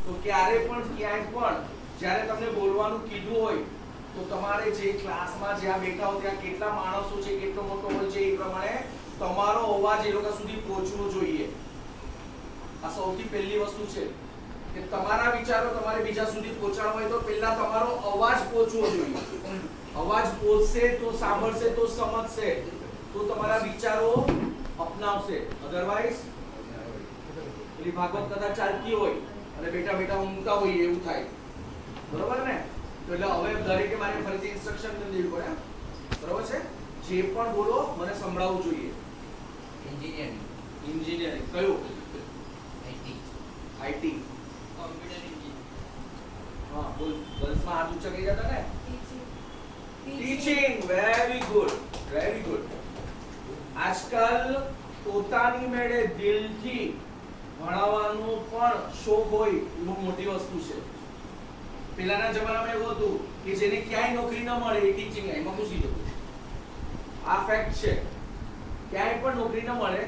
તો ક્યારે પણ ક્યાંય પણ જ્યારે તમને બોલવાનું કીધું હોય તો તમારે જે ક્લાસમાં જ્યાં બેઠા હો ત્યાં કેટલા માણસો છે, કેટલો મોટો હોય છે, એ પ્રમાણે તમારો અવાજ એ લોકો સુધી પહોંચવો જોઈએ. આ સૌથી પહેલી વસ્તુ છે કે તમારા વિચારો તમારે બીજા સુધી પહોંચાડવા હોય તો પહેલા તમારો અવાજ પહોંચવો જોઈએ. અવાજ પહોંચશે તો સાંભળશે તો સમજશે તો તમારા વિચારો અપનાવશે. અધરવાઇઝ પેલી ભાગવત કથા ચાલતી હોય અને બેઠા બેઠા ઊંઘતા હોય એવું થાય. બરોબર ને? તો એટલે હવે દરેકે મારે ફરીથી ઇન્સ્ટ્રક્શન દેવી પડે. બરોબર છે? જે પણ બોલો મને સંભળાવવું જોઈએ. એન્જિનિયરિંગ કયું? IT computer engineering. હા બોલ. ગર્લ્સમાં હાથ ઊંચા કરી જતા ને? Teaching. Very good, very good. આજકાલ પોતાની મેળે દિલથી ભણાવવાનું પણ શોખ હોય એ બહુ મોટી વસ્તુ છે. પહેલાના જમાનામાં એવું હતું કે જેને ક્યાંય નોકરી ન મળે એ ટીચિંગ લાઈનમાં ઘૂસી જતું. આ ફેક્ટ છે. ક્યાંય પણ નોકરી ન મળે,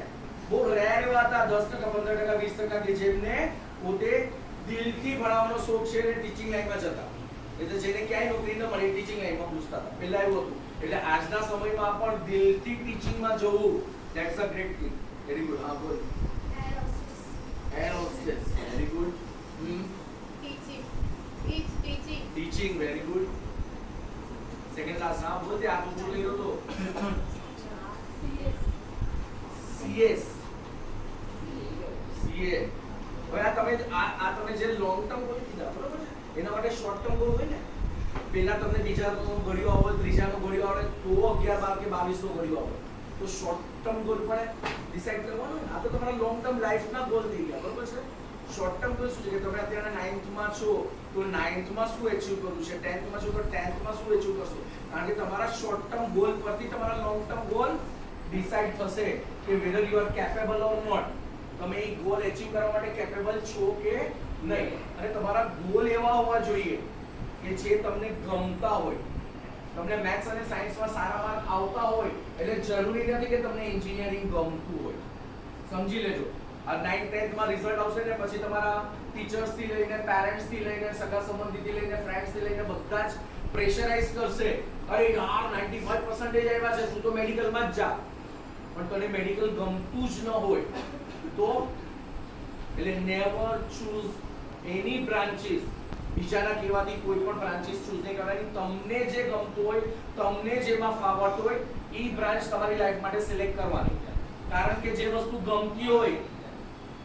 બહુ રેર એવા હતા 10%, 15%, 20% કે જેમને પોતે દિલથી ભણાવવાનો શોખ છે અને ટીચિંગ લાઈનમાં જતા. એટલે જેને ક્યાંય નોકરી ન મળે ટીચિંગ લાઈનમાં ઘૂસતા હતા. પહેલા એવું હતું. એટલે આજના સમયમાં પણ દિલથી ટીચિંગમાં જવું that's a great thing. Very good. હા બોલ. Air hostess. Very good. Teaching. Very good. Second class ના બોલ દે. આ તું બોલી રહ્યો તો સીએસ. સીએ. હવે આ તમે જે લોંગ ટર્મ બોલી કીધા બરોબર છે, એના માટે શોર્ટ ટર્મ ગોલ હોય ને. પહેલા તમને બીજાનો ઘડિયો આવડે, ત્રીજાનો ઘડિયો આવડે તો 11, 12 કે 22 નો ઘડિયો આવડે તો શોર્ટ ટર્મ ગોલ પડે ડિસાઈડ કરવાનો ને. આ તો તમારા લોંગ ટર્મ લાઈફના ગોલ થઈ ગયા. બરોબર છે? શોર્ટ ટર્મ ગોલ શું છે કે તમે અત્યારે 9th માં છો તો 9th માં શું અચીવ કરવું છે, 10th માં છો તો 10th માં શું અચીવ કરશો. કારણ કે તમારા શોર્ટ ટર્મ ગોલ પરથી તમારા લોંગ ટર્મ ગોલ ડિસાઈડ થશે કે whether you are capable or not. તમે એ ગોલ અચીવ કરવા માટે કેપેબલ છો કે નહીં. અને તમારા ગોલ એવા હોવા જોઈએ કે જે તમને ગમતા હોય. તમને મેથ્સ અને સાયન્સમાં સારા માર્ક આવતા હોય એટલે જરૂરી નથી કે તમને એન્જિનિયરિંગ ગમતું હોય. સમજી લેજો. આ 9th 10th માં રિઝલ્ટ આવશે ને પછી તમારા ટીચર્સ થી લઈને પેરેન્ટ્સ થી લઈને સગા સંબંધીથી લઈને ફ્રેન્ડ્સ થી લઈને બધા જ પ્રેશરાઇઝ કરશે. અરે યાર 95% આવ્યા છે, તું તો મેડિકલમાં જ જા. પણ તને મેડિકલ ગમતું જ ન હોય તો એટલે નેવર ચૂઝ એની બ્રાન્ચીસ. બીજાના કહેવાથી કોઈ પણ બ્રાન્ચીસ ચૂઝ નહીં કરવાની. તમને જે ગમતું હોય, તમને જેમાં ફાવતું હોય એ બ્રાન્ચ તમારી લાઈફ માટે સિલેક્ટ કરવાની. કારણ કે જે વસ્તુ ગમતી હોય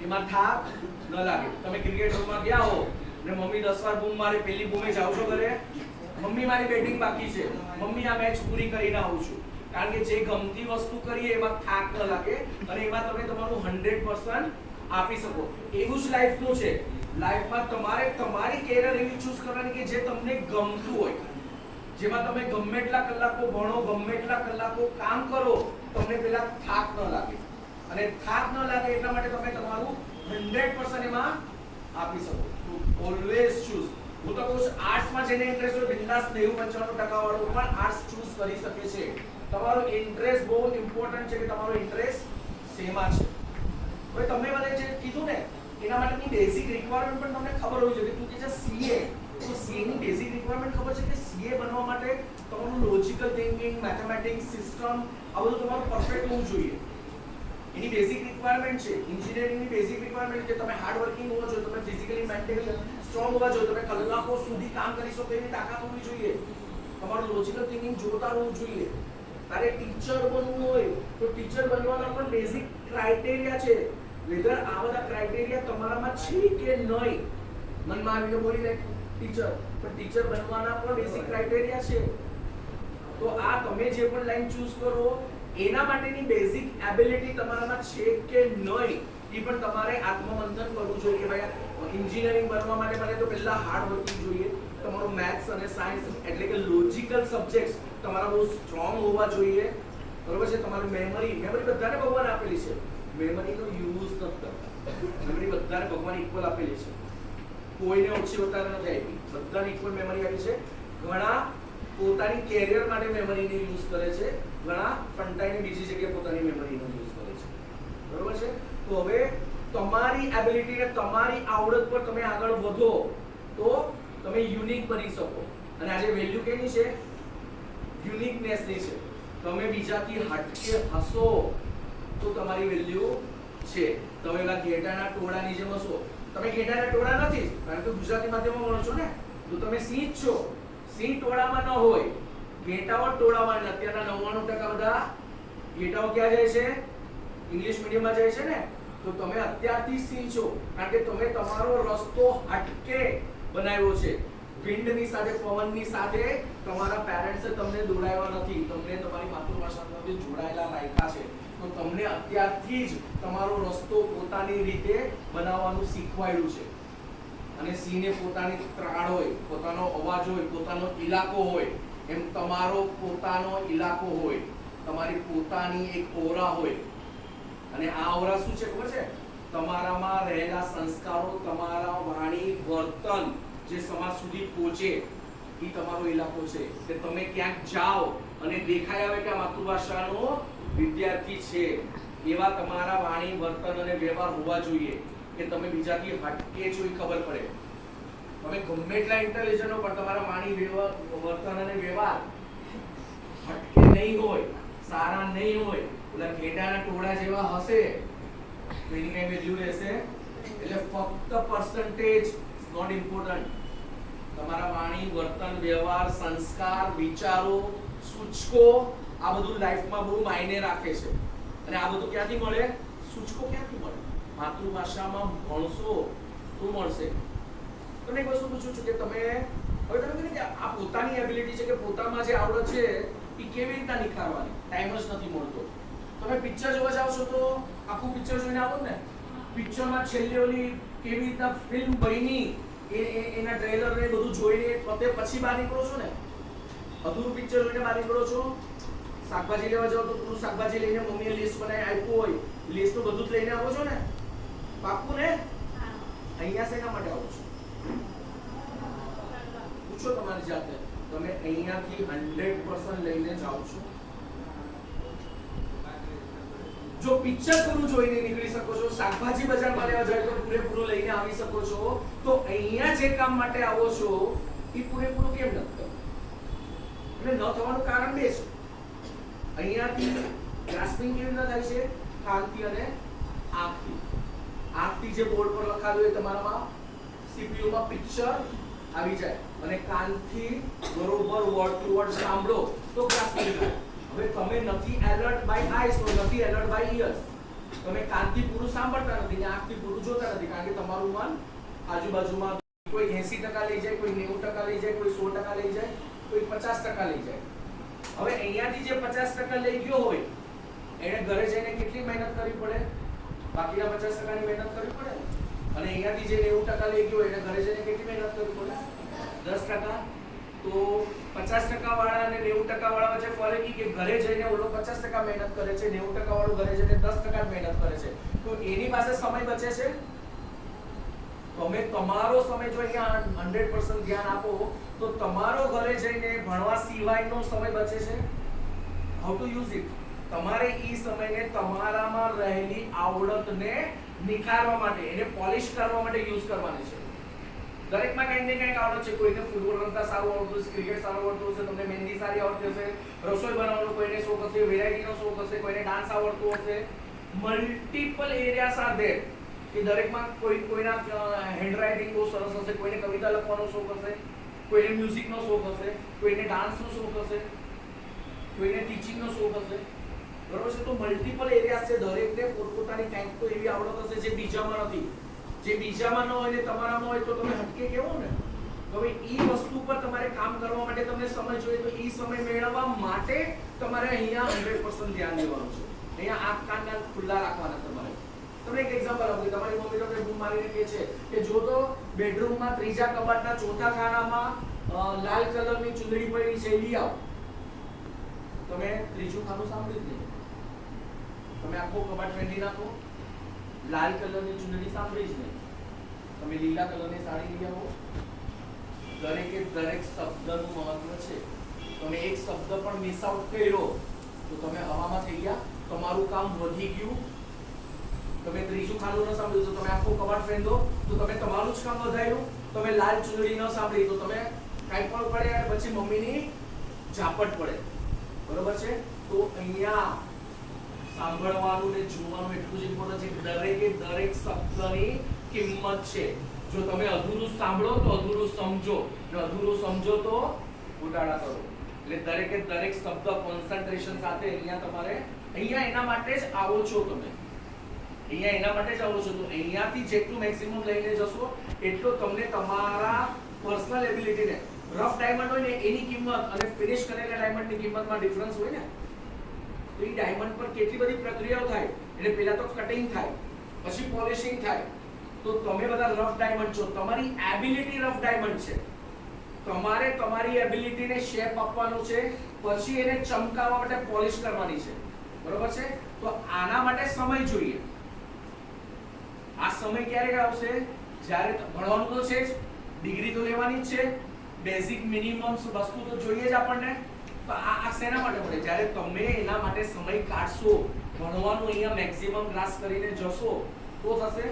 એમાં થાક ન લાગે. તમે ક્રિકેટ રમવા ગયા હો ને મમ્મી 10 વાર બૂમ મારે, પહેલી બૂમે જાવ છો ઘરે, મમ્મી મારી બેટિંગ બાકી છે, મમ્મી આ મેચ પૂરી કરીને આવું છું. કારણ કે જે ગમતી વસ્તુ કરીએ એમાં થાક ન લાગે અને એમાં તમે તમારું 100% આપી શકો. એવું જ લાઈફનું છે. લાઈફમાં તમારે તમારી કેરિયર એવી ચૂઝ કરવાની કે જે તમને ગમતું હોય, જેમાં તમે ગમે એટલા કલાકો ભણો, ગમે એટલા કલાકો કામ કરો, તમને પેલા થાક ન લાગે. અને થાક ન લાગે એટલા માટે તમે તમારું 100% એમાં આપી શકો. Always choose. હું તો કહું છું આર્ટ્સમાં જેને ઇન્ટરેસ્ટ હોય બિંદાસ 90-95% વાળો પણ આર્ટ્સ ચૂઝ કરી શકે છે. તમારો ઇન્ટરેસ્ટ બહુ ઇમ્પોર્ટન્ટ છે કે તમારો ઇન્ટરેસ્ટ શેમાં છે. હવે તમે મને જે કીધું ને એના માટેની બેઝિક રિક્વાયરમેન્ટ પણ તમને ખબર હોવી જોઈએ. તું કે છે સીએ, તો સીએ ની બેઝિક રિક્વાયરમેન્ટ ખબર છે કે સીએ બનવા માટે તમારું લોજિકલ થિંકિંગ, મેથેમેટિક્સ, સિસ્ટમ આ બધું તમારું પરફેક્ટ હોવું જોઈએ. એની બેઝિક રિક્વાયરમેન્ટ છે. એન્જિનિયરિંગની બેઝિક રિક્વાયરમેન્ટ છે તમે હાર્ડ વર્કિંગ હોવા જોઈએ, તમે ફિઝિકલી મેન્ટલી સ્ટ્રોંગ હોવા જોઈએ, તમે કલાકો સુધી કામ કરી શકો એવી તાકાત હોવી જોઈએ, તમારું લોજિકલ થિંકિંગ જોરદાર હોવું જોઈએ. તારે ટીચર બનવું હોય તો ટીચર બનવાના પણ બેઝિક ક્રાઇટેરિયા છે. વેધર આ બધા ક્રાઇટેરિયા તમારામાં છે કે નહીં. મનમાં આવીને બોલી દે ટીચર, પણ ટીચર બનવાના પણ બેઝિક ક્રાઇટેરિયા છે. તો આ તમે જે પણ લાઈન ચૂઝ કરો એના માટેની બેઝિક એબિલિટી તમારામાં છે કે નહીં એ પણ તમારે આત્મમંથન કરવું જોઈએ કે ભાઈ એન્જિનિયરિંગ બનવા માટે મને તો પહેલા હાર્ડ વર્કિંગ જોઈએ. તમારું મેથ્સ અને સાયન્સ એટલે કે લોજિકલ સબ્જેક્ટ્સ તમારા બહુ સ્ટ્રોંગ હોવા જોઈએ. બરોબર છે? તમારી મેમરી બધાને ભગવાન આપેલી છે. મેમરીનો યુઝ નથી કરતા. મેમરી બધાને ભગવાન ઇક્વલ આપેલી છે. કોઈને ઓછી વધારે નથી આપી. બધાને ઇક્વલ મેમરી આપી છે. ઘણા પોતાની કેરિયર માટે મેમરીને યુઝ કરે છે, ઘણા ફંટાઈને બીજી જગ્યાએ પોતાની મેમરીનો યુઝ કરે છે. બરોબર છે? તો હવે તમારી એબિલિટી ને તમારી આવડત પર તમે આગળ વધો તો તમે યુનિક બની શકો. અને આજે વેલ્યુ કેની છે? યુનિકનેસ ની છે. તમે બીજાથી હટકે હસો તો તમારી વેલ્યુ છે. તમે એલા ઘેટાના ટોળાની જેમ હસો. તમે ઘેટાના ટોળા નથી કારણ કે ગુજરાતી માધ્યમમાં ભણો છો ને, તો તમે સિંહ જ છો. સિંહ ટોળામાં ન હોય, ઘેટાઓ ટોળામાં. અત્યારના 99% બધા ઘેટાઓ ક્યાં જાય છે? ઇંગ્લિશ મીડિયમમાં જાય છે ને. તો તમે અત્યારથી સિંહ છો કારણ કે તમે તમારો રસ્તો હટકે બનાવ્યો છે. વિન્ડની સાથે, પવનની સાથે તમારા પેરેન્ટ્સે તમને દોડાવ્યા નથી. તમને તમારી માતૃભાષા સાથે જોડાયેલા રાખ્યા છે. તો તમને અત્યારથી જ તમારો રસ્તો પોતાની રીતે બનાવવાનું શીખવાડ્યું છે. અને સિંહને પોતાની ત્રાળ હોય, પોતાનો અવાજ હોય, પોતાનો ઇલાકો હોય. એમ તમારો પોતાનો ઇલાકો હોય, તમારી પોતાની એક ઓરા હોય. અને આ ઓરા શું છે ખબર છે? તમારામાં રહેલા સંસ્કારો, તમારા વાણી વર્તન જે સમાજ સુધી પહોંચે એ તમારો ઇલાકો છે. કે તમે ક્યાંક જાઓ અને દેખાય આવે કે આ માતૃભાષાનો વિદ્યાર્થી છે, એવા તમારા વાણી વર્તન અને વ્યવહાર હોવા જોઈએ કે તમે બીજાથી હટકે છો એ ખબર પડે. તમે ગમે એટલા ઇન્ટેલિજન્ટ હો પણ તમારા વાણી વર્તન અને વ્યવહાર હટકે નહીં હોય, સારા નહીં હોય, ઓલા ઘેટાના ટોળા જેવા હશે તો એની કઈ વેલ્યુ રહેશે? એટલે ફક્ત પર્સન્ટેજ નોટ ઇમ્પોર્ટન્ટ. તમારા વાણી વર્તન વ્યવહાર સંસ્કાર વિચારો સૂચકો આ બધું લાઈફમાં બહુ માયને રાખે છે. અને આ બધું ક્યાંથી મળે? સૂચકો ક્યાંથી મળે? માતૃભાષામાં ભણશો તો મળશે. તમને એક વસ્તુ પૂછું છું કે તમે હવે તમે કીધું કે આ પોતાની એબિલિટી છે કે પોતામાં જે આવડત છે એ કેવી રીતના નિખારવાની? ટાઈમ જ નથી મળતો. તમે પિક્ચર જોવા જાવ છો તો આખું પિક્ચર જોઈને આવો ને. પિક્ચરમાં છેલ્લે ઓલી કેવી રીતના ફિલ્મ બની એના ટ્રેલર ને બધું જોઈને પોતે પછી બહાર નીકળો છો ને. અધૂરું પિક્ચર જોઈને બહાર નીકળો છો. શાકભાજી લેવા જાવ તો પૂરું શાકભાજી લઈને મમ્મીએ લિસ્ટ બનાવી આપ્યું હોય, લિસ્ટ તો બધું જ લઈને આવો છો ને? પાક્કું ને? અહીંયા શેના માટે આવો છો? પૂછો તમારી જાતને. તમે અહીંયાથી 100% લઈને જાઓ છો? જો પિક્ચર પૂરું જોઈને નીકળી શકો છો, શાકભાજી બજારમાં લેવા જાય તો પૂરેપૂરું લઈને આવી શકો છો, તો અહીંયા જે કામ માટે આવો છો એ પૂરેપૂરું કેમ નથી થતું? એટલે ન થવાનું કારણ બે છે. અહીંયાથી ગ્રાસ્પિંગ કેવી રીતના થાય છે? કાનથી અને આંખથી. આંખથી જે બોર્ડ પર લખાયું હોય તમારામાં CPU માં પિક્ચર આવી જાય અને કાનથી બરોબર વર્ડ ટુ વર્ડ સાંભળો તો ગ્રાસ્પિંગ થાય. હવે તમે નથી એલર્ટ બાય આઈસ તો નથી એલર્ટ બાય ઇયર્સ. તમે કાનથી પૂરું સાંભળતા નથી ને આંખથી પૂરું જોતા નથી કારણ કે તમારું મન આજુબાજુમાં કોઈ 80% લઈ જાય, કોઈ 90% લઈ જાય, કોઈ 100% લઈ જાય, કોઈ 50% લઈ જાય. હવે અહીંયાથી જે 50% લઈ ગયો હોય એને ઘરે જઈને કેટલી મહેનત કરવી પડે? બાકીના 50% ની મહેનત કરવી પડે. અને અહીંયાથી જે 90% લઈ ગયો એને ઘરે જઈને કેટલી મહેનત કરવી પડે? 10%. તો 50% વાળા અને 90% વાળા વચ્ચે ફરક એ કે ઘરે જઈને ઓલો 50% મહેનત કરે છે, 90% વાળો ઘરે જઈને 10% મહેનત કરે છે. તો એની પાસે સમય બચે છે. તમે તમારો સમય જો અહીંયા 100% ધ્યાન આપો તો તમારો ઘરે જઈને ભણવા સિવાયનો સમય બચે છે. How to use it? તમારે એ સમયને તમારામાં રહેલી આવડતને નિખારવા માટે, એને પોલિશ કરવા માટે યુઝ કરવાની છે. દરેકમાં કંઈક ને કંઈક આવડત છે. કોઈને ફૂટબોલ રમતા સારું આવડતું હશે, ક્રિકેટ સારું આવડતું હશે, તમને મહેંદી સારી આવડતી હશે, રસોઈ બનાવવાનો કોઈને શોખ હશે, વેરાયટીનો શોખ હશે, કોઈને ડાન્સ આવડતું હશે. Multiple areas are there. કે દરેકમાં કોઈના હેન્ડરાઇટિંગ બહુ સરસ હશે, કોઈને કવિતા લખવાનો શોખ હશે, કોઈને મ્યુઝિકનો શોખ હશે, કોઈને ડાન્સનો શોખ હશે, કોઈને ટીચિંગનો શોખ હશે. બરોબર છે? તો મલ્ટિપલ એરિયાસ છે. દરેકને પોતપોતાની કંઈક તો એવી આવડત હશે જે બીજામાં નથી. જે બીજામાં ન હોય ને તમારામાં હોય તો તમે હટકે કેવો ને? તો હવે એ વસ્તુ પર તમારે કામ કરવા માટે તમને સમય જોઈએ. તો એ સમય મેળવવા માટે તમારે અહીંયા 100% ધ્યાન દેવાનું છે. અહીંયા આંખ કાન ખુલ્લા રાખવાના તમારે. તમને એક એક્ઝામ્પલ આપું. તમારી મમ્મી તમને બૂમ મારીને કહે છે કે જો તો બેડરૂમમાં ત્રીજા કબાટના ચોથા ખાનામાં લાલ કલરની ચૂંદડી પડી છે, લઈ આવ. તમે ત્રીજું ખાનું સાંભળ્યું જ નહીં. તમે આખો કબાટ ફેંકી નાખો, લાલ કલરની ચૂંદડી સાંભળી જ નહીં. તમે લીલા કલરની સાડી લઈ આવો. દરેકે દરેક શબ્દનું મહત્વ છે. તમે એક શબ્દ પણ મિસ આઉટ કર્યો તો તમે હવામાં થઈ ગયા. તમારું કામ વધી ગયું. તમે ત્રીજું ખાનું ન સાંભળ્યું તો તમે આખો કબાટ ફેંદો તો તમે તમારું જ કામ વધાર્યું. તમે લાલ ચૂંદડી ન સાંભળી તો તમે કાંઈ પણ પડે પછી મમ્મીની ઝાપટ પડે. બરોબર છે? તો અહીંયા સાંભળવાનું ને જોવાનું એટલું જ ઇમ્પોર્ટન્ટ છે કે દરેકે દરેક શબ્દની કિંમત છે. જો તમે અધૂરું સાંભળો તો અધૂરું સમજો, ને અધૂરું સમજો તો ઉડાડા કરો. એટલે દરેકે દરેક શબ્દ કોન્સન્ટ્રેશન સાથે અહીંયા તમારે અહીંયા એના માટે જ આવો છો તમે. અહીંયા એના માટે જ આવો છો. તો અહીંયાથી જેટલું મેક્સિમમ લઈને જશો એટલો તમને તમારા પર્સનલ એબિલિટીને રફ ડાયમંડ હોય ને એની કિંમત અને ફિનિશ કરેલા ડાયમંડની કિંમતમાં ડિફરન્સ હોય ને, તો એ ડાયમંડ પર કેટલી બધી પ્રક્રિયાઓ થાય. એટલે પહેલા તો કટિંગ થાય, પછી પોલિશિંગ થાય. તો તમે બધા રફ ડાયમંડ છો, તમારી એબિલિટી રફ ડાયમંડ છે. તમારે તમારી એબિલિટીને શેપ આપવાનો છે, પછી એને ચમકાવવા માટે પોલિશ કરવાની છે. બરોબર છે? તો આના માટે સમય જોઈએ. આ સમય ક્યારે આવશે? જ્યારે ભણવાનું તો છે જ, ડિગ્રી તો લેવાની જ છે, બેઝિક મિનિમમ વસ્તુ તો જોઈએ જ આપણને. તો આ શેના માટે મળે? જ્યારે તમે એના માટે સમય કાઢશો, ભણવાનું અહીંયા મેક્સિમમ ક્લાસ કરીને જશો તો થશે.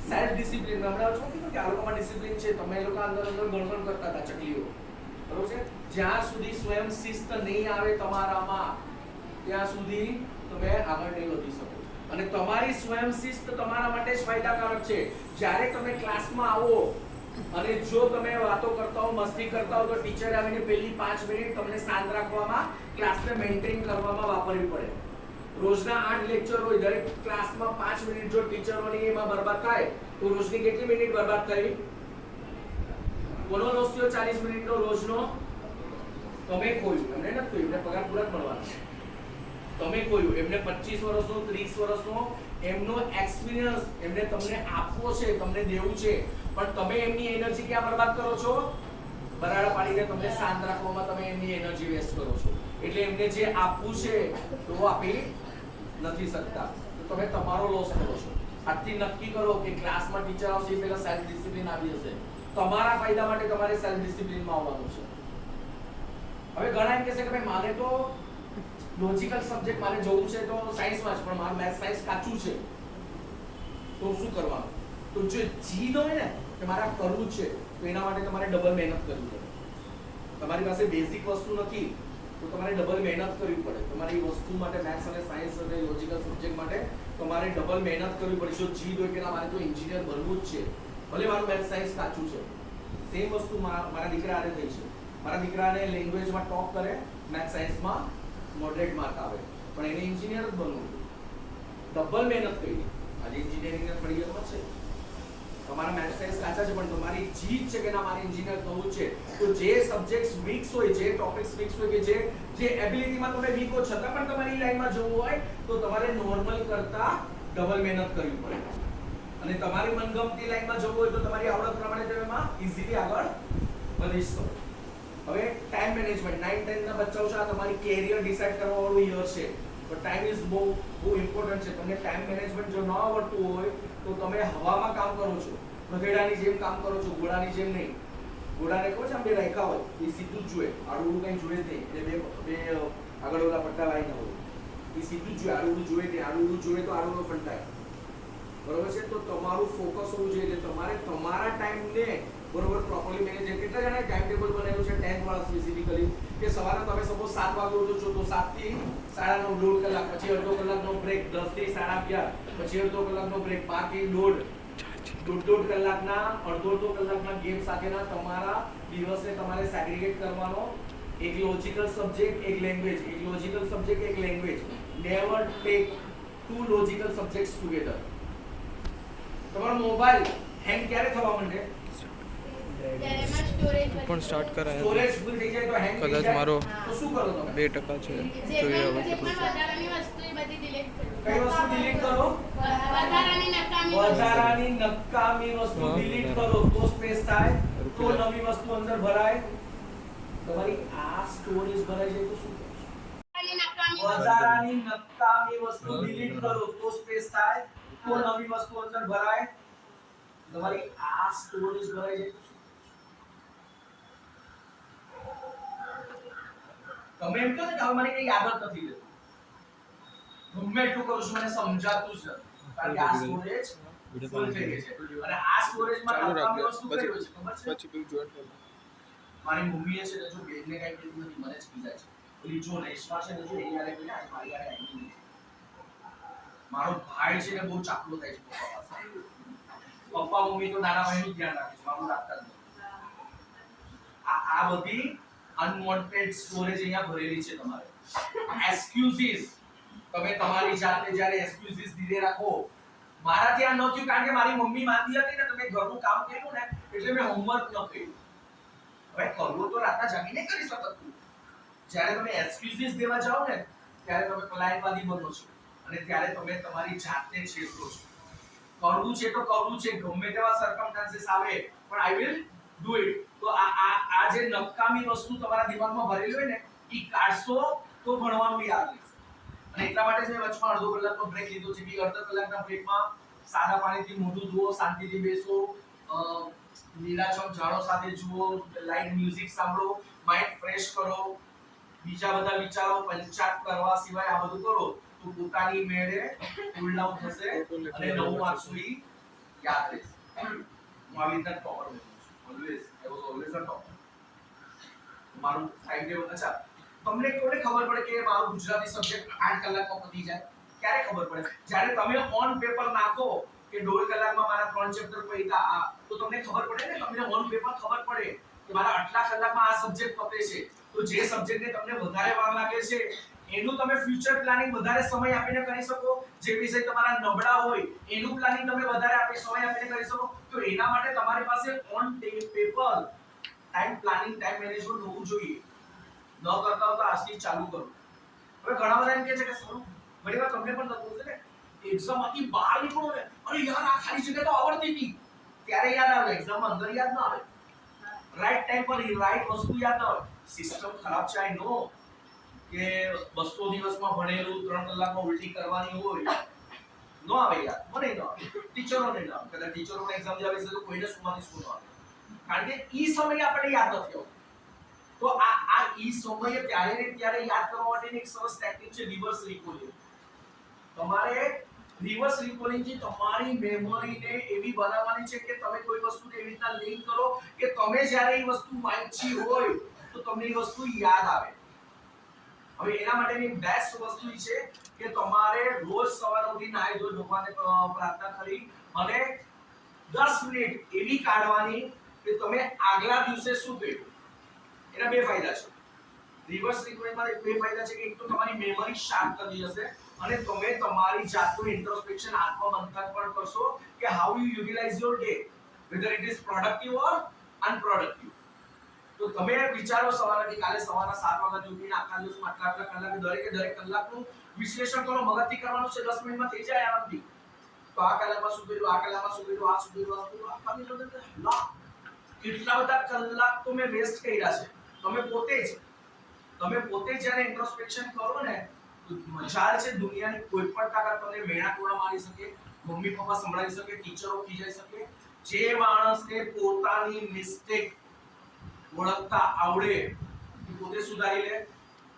સેલ્ફ ડિસિપ્લિન હમણાં છો કીધું કે આ લોકોમાં ડિસિપ્લિન છે, તમે એ લોકો અંદર ગણગણ કરતા હતા ચકલીઓ. બરોબર છે? જ્યાં સુધી સ્વયં શિસ્ત નહીં આવે તમારામાં ત્યાં સુધી તમે આગળ નહીં વધી શકો. અને તમારી સ્વયં શિસ્ત તમારા માટે જ ફાયદાકારક છે. જ્યારે તમે ક્લાસમાં આવો અને જો તમે વાતો કરતા હો, મસ્તી કરતા હો, તો ટીચર આવીને પહેલી 5 મિનિટ તમને શાંત રાખવામાં, ક્લાસને મેન્ટેન કરવામાં વાપરવી પડે. રોજના 8 લેક્ચર હોય, દરેક ક્લાસમાં 5 મિનિટ જો ટીચરોની એમાં બરબાદ થાય તો રોજની કેટલી મિનિટ બરબાદ થઈ? કોનો લોસ થયો? 40 મિનિટનો રોજનો તમે ખોયું. એમને નથી ખોયું, એમને પગાર પૂરા જ મળવાનો. તમે ખોયું. એમને 25 વર્ષનો 30 વર્ષનો એમનો એક્સપિરિયન્સ એમને તમને આપવો છે, તમને દેવું છે, પણ તમે એમની એનર્જી ક્યાં બરબાદ કરો છો? બરાડા પાડીને તમને શાંત રાખવામાં તમે એમની એનર્જી વેસ્ટ કરો છો. એટલે એમને જે આપવું છે તો આપી નથી શકતા. તો તમે તમારો લોસ કરો છો. આજથી નક્કી કરો કે ક્લાસમાં ટીચર આવશે એ પહેલા સેલ્ફ ડિસિપ્લિન આવી જશે. તમારા ફાયદા માટે તમારે સેલ્ફ ડિસિપ્લિનમાં આવવાનું છે. હવે ઘણા એમ કહેશે કે ભાઈ મારે તો લોજિકલ સબ્જેક્ટ મારે જવું છે તો સાયન્સમાં જ, પણ મારું મેથ્સ સાયન્સ કાચું છે, તો શું કરવાનું? તો જો જીદ હોય ને કે મારે કરવું છે તો એના માટે તમારે ડબલ મહેનત કરવી પડે. તમારી પાસે બેઝિક વસ્તુ નથી તો તમારે ડબલ મહેનત કરવી પડે. તમારી વસ્તુ માટે મેથ્સ અને સાયન્સ અને લોજિકલ સબ્જેક્ટ માટે તમારે ડબલ મહેનત કરવી પડે. જો જીદ હોય કે ના મારે તો એન્જિનિયર બનવું જ છે, ભલે મારું મેથ્સ સાયન્સ કાચું છે. સેમ વસ્તુ મારા દીકરા આને થઈ છે. મારા દીકરાને લેંગ્વેજમાં ટોપ કરે, મેથ્સ સાયન્સમાં મોડરેટ માર્ક આવે, પણ એને એન્જિનિયર જ બનવું. ડબલ મહેનત કરી. આજે એન્જિનિયરિંગના થોડી યરમાં છે, તમારા મેથ્સ સાયન્સ કાચા છે, પણ તમારી જીદ છે કે ના મારે એન્જિનિયર થવું છે. તો જે સબ્જેક્ટ્સ વીક્સ હોય, જે ટોપિક્સ વીક્સ હોય, કે જે એબિલિટીમાં તમે વીક હો છતાં પણ તમારી લાઈનમાં જવું હોય તો તમારે નોર્મલ કરતા ડબલ મહેનત કરવી પડે. અને તમારી મનગમતી લાઈનમાં જવું હોય તો તમારી આવડત પ્રમાણે તમે એમાં ઇઝીલી આગળ વધી શકો. હવે ટાઈમ મેનેજમેન્ટ 9-10 ના બચ્ચાઓ છે, આ તમારી કેરિયર ડિસાઈડ કરવા વાળું યર છે. તો ટાઈમ ઇઝ બહુ ઇમ્પોર્ટન્ટ છે. તમને ટાઈમ મેનેજમેન્ટ જો ન આવડતું હોય તો તમે હવામાં કામ કરો છો, ગધેડાની જેમ કામ કરો છો, ઘોડાની જેમ નહીં. ઘોડાને ખબર છે આમ બે રાખ્યા હોય, એ સીધું જ જોઈએ, આડું કંઈ જોઈએ જ નહીં. એટલે બે આગળ ઓલા પટ્ટા લાઈને હોય, એ સીધું જ જોઈએ, આડું જોઈએ નહીં. આડું જોઈએ તો આડું ફંટાય. બરોબર છે? તો તમારું ફોકસ હોવું જોઈએ. એટલે તમારે તમારા ટાઈમને બરોબર પ્રોપરલી મેનેજ. કેટલા જણાએ ટાઈમ ટેબલ બનાવ્યું છે 10th વાળા સ્પેસિફિકલી, કે સવારે તમે સપોઝ 7 વાગે ઉઠો છો તો 7 થી 9:30 દોઢ કલાક, પછી અડધો કલાકનો બ્રેક, 10 થી 11:30, પછી અડધો કલાકનો બ્રેક, 12 થી દોઢ કલાકના અડધો કલાકના ગેમ સાથેના તમારા દિવસને તમારે સેગ્રીગેટ કરવાનો. એક લોજિકલ સબ્જેક્ટ, એક લેંગ્વેજ, એક લોજિકલ સબ્જેક્ટ, એક language. Never tech 2 logical subjects together. તમારો મોબાઈલ હેંગ ક્યારે થવા માંડે? પણ સ્ટાર્ટ કરાય સ્ટોરેજ ફૂલ થઈ જાય તો હેંગ થઈ કદાચ જાય. મારો તો શું કરો તમે? 2% છે, જોઈએ હવે કેટલું છે. કઈ વસ્તુ ડિલીટ કરો? વધારાની નકામી વસ્તુ ડિલીટ કરો તો સ્પેસ થાય, તો નવી વસ્તુ અંદર ભરાય. તમારી આ સ્ટોરેજ ભરાઈ જાય તો શું કરશો? વધારાની નકામી વસ્તુ ડિલીટ કરો તો સ્પેસ થાય, તો નવી વસ્તુ અંદર ભરાય. તમારી આ સ્ટોરેજ ભરાઈ જાય તો શું? તમે એમ કહો કે હવે મને કઈ યાદ જ નથી રહેતું, ગમે એટલું કરું છું મને સમજાતું જ નથી. કારણ કે આ સ્ટોરેજ ફૂલ થઈ ગઈ છે અને આ સ્ટોરેજમાં ચાલુ નકામી રાખજો વસ્તુ કઈ હોય છે ખબર છે પછી પેલું જોઈન કરો. મારી મમ્મીએ છે ને જો બેનને કઈ કીધું નથી મને જ કીધા છે ઓલી જો રેશમા છે ને જો એ યારે પેલા મારી યારે આવી નથી મારો ભાઈ છે ને બહુ ચાકલો થાય છે પપ્પા પાસે પપ્પા મમ્મી તો નાના ભાઈનું જ ધ્યાન રાખે છે મારું રાખતા જ નથી આ બધી અનવોન્ટેડ સ્ટોરેજ અહીંયા ભરેલી છે તમારે એક્સક્યુઝીસ તમે તમારી જાતે જ્યારે એક્સક્યુઝીસ દીધે રાખો મારાથી આ ન થયું કારણ કે મારી મમ્મી માંદી હતી ને તમે ઘરનું કામ કર્યું ને એટલે મેં હોમવર્ક ન કર્યું હવે કરવું તો રાતના જાગીને કરી શકો છો જ્યારે તમે એક્સક્યુઝીસ દેવા જાઓ ને ત્યારે તમે ક્લાયન્ટવાદી બનો છો અને ત્યારે તમે તમારી જાતને છેતરો છો કરવું છે તો કરવું છે ગમે તેવા સર્કમસ્ટાન્સીસ આવે પણ આઈ વિલ ડુ ઇટ તો આ જે નકામી વસ્તુ તમારા દિમાગમાં ભરેલી હોય ને ઈ કાઢશો તો ભણવાનું યાદ રહેશે અને એટલા માટે મેં વચમાં અડધો કલાકનો બ્રેક લીધો છે કે અડધા કલાકના બ્રેકમાં સાદા પાણીથી મોઢું ધોવો શાંતિથી બેસો લીલાછમ ઝાડો સાથે જુઓ લાઇટ મ્યુઝિક સાંભળો માઇન્ડ ફ્રેશ કરો બીજા બધા વિચારો પંચાત કરવા સિવાય આ બધું કરો તો પોતાની મેળે કુલ ડાઉન થશે અને નવું વાંચવું ઈ યાદ રહેશે હું આવી રીતના ટોપર બનું છું always I was always a topper મારું ટાઈમ ટેબલ અચ્છા તમને કોને ખબર પડે કે મારું ગુજરાતી સબ્જેક્ટ 8 કલાકમાં પતી જાય ક્યારે ખબર પડે જ્યારે તમે ઓન પેપર નાખો કે 1.5 કલાકમાં મારા 3 ચેપ્ટર પૈતા તો તમને ખબર પડે ને તમને ઓન પેપર ખબર પડે કે મારા આટલા કલાકમાં આ સબ્જેક્ટ પતે છે તો જે સબ્જેક્ટને તમને વધારે વાર લાગે છે એનું તમે ફ્યુચર પ્લાનિંગ વધારે સમય આપીને કરી શકો જે વિષય તમારા નબળા હોય એનું પ્લાનિંગ તમે વધારે સમય આપીને કરી શકો તો એના માટે તમારી પાસે on paper time planning time management હોવું જોઈએ ન કરતા હો તો આજથી ચાલુ કરો હવે ઘણા બધા એમ કહે છે કે સારું ઘણી વાર તમને પણ થતું હશે ને એક્ઝામ આથી બહાર નીકળો ને અરે યાર આ ખાલી જગ્યા તો આવડતી હતી ત્યારે યાદ આવે એક્ઝામમાં અંદર યાદ ના આવે રાઈટ ટાઈમ પર રાઈટ વસ્તુ યાદ ન આવે સિસ્ટમ ખરાબ છે આઈ નો કે 200 દિવસમાં ભણેલું 3 કલાકમાં ઉલટી કરવાની હોય નો આવે યાર મને ન આવે ટીચરોને ન આવે કદાચ ટીચરોને એક્ઝામ આવે છે તો કોઈને સુમાની સ્કૂલ આવે કારણ કે ઈ સમયે આપણે યાદ નથી આવતું તો આ ઈ સમયે ત્યારે ને ત્યારે યાદ કરવા માટેની એક સરસ ટેકનિક છે રિવર્સ રિકોલિંગ તમારે રિવર્સ રિકોલિંગ થી તમારી મેમરીને એવી બનાવવાની છે કે તમે કોઈ વસ્તુને એવી રીતના લિંક કરો કે તમે જ્યારે એ વસ્તુ વાંચી હોય તો તમને એ વસ્તુ યાદ આવે હવે એના માટેની બેસ્ટ વસ્તુ છે કે તમારે રોજ સવારે ઉઠી નાહી ધોઈ ભગવાનને પ્રાર્થના કરી અને 10 મિનિટ એવી કાઢવાની કે તમે આગલા દિવસે શું કર્યું એના બે ફાયદા છે રિવર્સ રિકોલિંગમાં બે ફાયદા છે કે એક તો તમારી મેમરી શાર્પ થઈ જશે અને તમે તમારી જાતનું ઇન્ટ્રોસ્પેક્શન આત્મમંથન પણ કરશો કે how you utilise your day whether it is productive or unproductive તો તમે વિચારો સવારે કે કાલે સવારના 7 વાગ્યાથી ઉઠીને આખા દિવસમાં આટલા કલાક દરેક કલાકનું વિશ્લેષણ કરો મગજથી કરવાનું છે 10 મિનિટમાં થઈ જાય આરામથી તો આ કલાકમાં શું કર્યું આ કલાકમાં શું કર્યું આ શું કર્યું આ શું કર્યું આખા દિવસમાં કેટલા બધા કલાક તો મેં વેસ્ટ કર્યા છે તમે પોતે જ્યારે ઇન્ટ્રોસ્પેક્શન કરો ને તો મજા છે દુનિયાની કોઈ પણ તાકાત તમને મેણા ટોળા મારી શકે મમ્મી પપ્પા સંભળાવી શકે ટીચરો ખીજાઈ શકે જે માણસને પોતાની મિસ્ટેક ઓળખતા આવડે એ પોતે સુધારી લે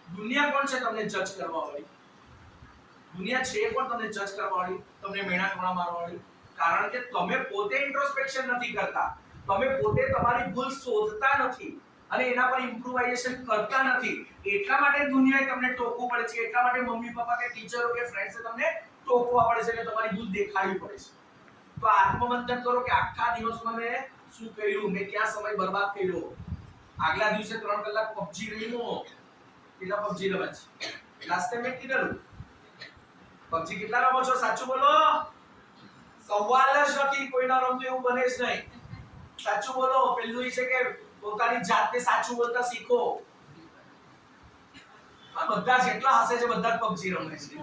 દુનિયા કોણ છે તમને જજ કરવા વાળી દુનિયા છે પણ તમને જજ કરવા વાળી તમને મેણા ટોળા મારવા વાળી કારણ કે તમે પોતે ઇન્ટ્રોસ્પેક્શન નથી કરતા તમે પોતે તમારી ભૂલ શોધતા નથી અને એના પર ઇમ્પ્રુવાઇઝેશન કરતા નથી એટલા માટે દુનિયાએ તમને ટોકવું પડે છે એટલા માટે મમ્મી પપ્પા કે ટીચરો કે ફ્રેન્ડ્સે તમને ટોકવા પડે છે કે તમારી ભૂલ દેખાડવી પડે છે તો આત્મમંથન કરો કે આખા દિવસમાં મેં શું કર્યું મેં ક્યાં સમય બરબાદ કર્યો આગલા દિવસે 3 કલાક PUBG રમ્યો કેટલા PUBG રમે છે લાસ્ટ ટાઈમ મેં કીધું PUBG કેટલા રમો છો સાચું બોલો સવાલ જ નથી કોઈના રમતું એવું બને જ નહીં સાચું બોલો પેલું એ છે કે પોતાની જાતને સાચું બોલતા શીખો આ બધા જેટલા હસે છે બધા PUBG રમે છે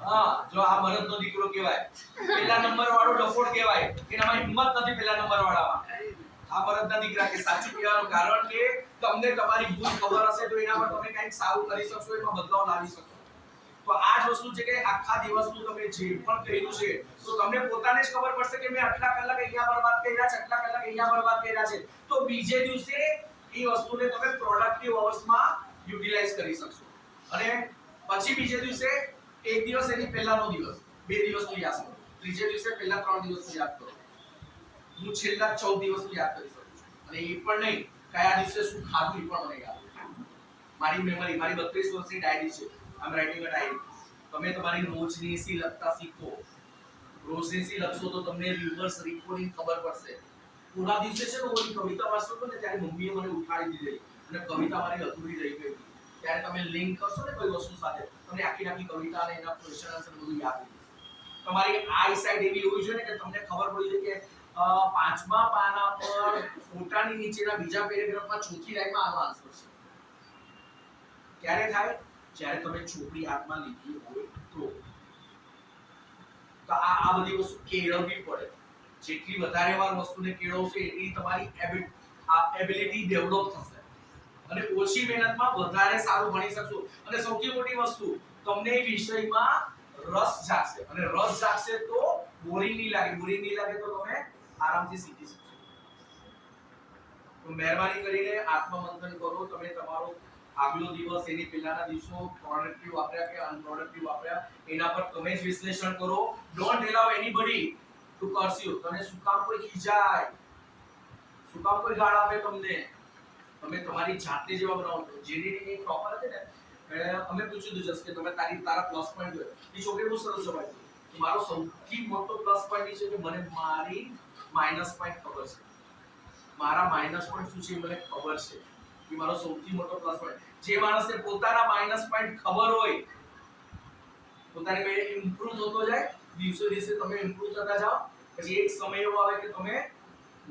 હા જો આ મરદનો દીકરો કહેવાય પહેલા નંબર વાળો ડફોડ કહેવાય એનામાં હિંમત નથી પહેલા નંબર વાળામાં આ મરદના દીકરા કે સાચું કહેવાનું કારણ કે તમને તમારી ભૂલ ખબર હશે તો એના પર તમે કંઈક સારું કરી શકશો એમાં બદલાવ લાવી શકશો તો આ જ વસ્તુ છે કે આખા દિવસનું તમે જે પણ કર્યું છે તો તમને પોતાને જ ખબર પડશે કે મેં આટલા કલાક અહીંયા બરબાદ કર્યા છે આટલા કલાક અહીંયા બરબાદ કર્યા છે તો બીજે દિવસે એ વસ્તુને તમે પ્રોડક્ટિવ અવર્સમાં યુટિલાઇઝ કરી શકશો અને પછી બીજે દિવસે એક દિવસ એની પહેલાનો દિવસ 2 દિવસનું યાદ કરો, ત્રીજે દિવસે પહેલા 3 દિવસનું યાદ કરો, હું છેલ્લા 14 દિવસનું યાદ કરી શકું છું. અને એ પણ નહીં કયા દિવસે શું ખાધું એ પણ મને યાદ છે. મારી મેમરી, મારી 32 વર્ષની ડાયરી છે. આમ રાઇટિંગ અ ડાયરી. તમે તમારી રોજનીસી લખતા શીખો. રોજનીસી લખશો તો તમને રિવર્સ રિકોર્ડિંગ ખબર પડશે. પૂરા દિવસે છે ને ઓલી કવિતા વાંચતો હતો ને ત્યારે મમ્મીએ મને ઉઠાડી દીધી અને કવિતા મારી અધૂરી રહી ગઈ હતી. ત્યારે તમે લિંક કરશો ને કોઈ વસ્તુ સાથે તમને આખી કવિતા અને એના ક્વેશ્ચન આન્સર બધું યાદ રહી જશે. તમારી આઈ સાઇડ એવી હોવી જોઈએ ને કે તમને ખબર પડી જાય કે પાંચમા પાના પર ફોટાની નીચેના બીજા પેરેગ્રાફમાં ચોથી લાઈનમાં આનો આન્સર છે. ક્યારે થાય? જ્યારે તમે ચોપડી હાથમાં લીધી હોય તો. તો આ બધી વસ્તુ કેળવવી પડે. જેટલી વધારે વાર વસ્તુને કેળવશો એટલી તમારી એબિલિટી ડેવલપ થશે અને ઓછી મહેનતમાં વધારે સારું ભણી શકશો. અને સૌથી મોટી વસ્તુ તમને વિષયમાં રસ જાગશે અને રસ જાગશે તો બોરિંગ નહીં લાગે. બોરિંગ નહીં લાગે તો તમે આરામથી શીખી શકશો. તો મહેરબાની કરીને આત્મમંથન કરો. તમે તમારો આગલો દિવસ એની પહેલાના દિવસો પ્રોડક્ટિવ વાપર્યા કે અનપ્રોડક્ટિવ વાપર્યા એના પર તમે જ વિશ્લેષણ કરો. Don't allow anybody to curse you. તમે શું કામ કોઈ ખીજાય, શું કામ કોઈ ગાળ આપે તમને? તમે તમારી જાતને જેવા બનાવો છો. જેની ટોપર હતી ને અમે પૂછ્યું હતું જસ્ટ કે તમે તારા પ્લસ પોઈન્ટ હોય. એ છોકરી બહુ સરસ જવાબ આપી. મારો સૌથી મોટો પ્લસ પોઈન્ટ છે કે મને મારી માઈનસ પોઈન્ટ ખબર છે. મારા માઈનસ પોઈન્ટ શું છે મને ખબર છે. એ મારો સૌથી મોટો પ્લસ પોઈન્ટ. જે માણસને પોતાના માઈનસ પોઈન્ટ ખબર હોય પોતાની મેં ઇમ્પ્રૂવ થતો જાય, દિવસે દિવસે તમે ઇમ્પ્રૂવ થતા જાઓ. પછી એક સમય એવો આવે કે તમે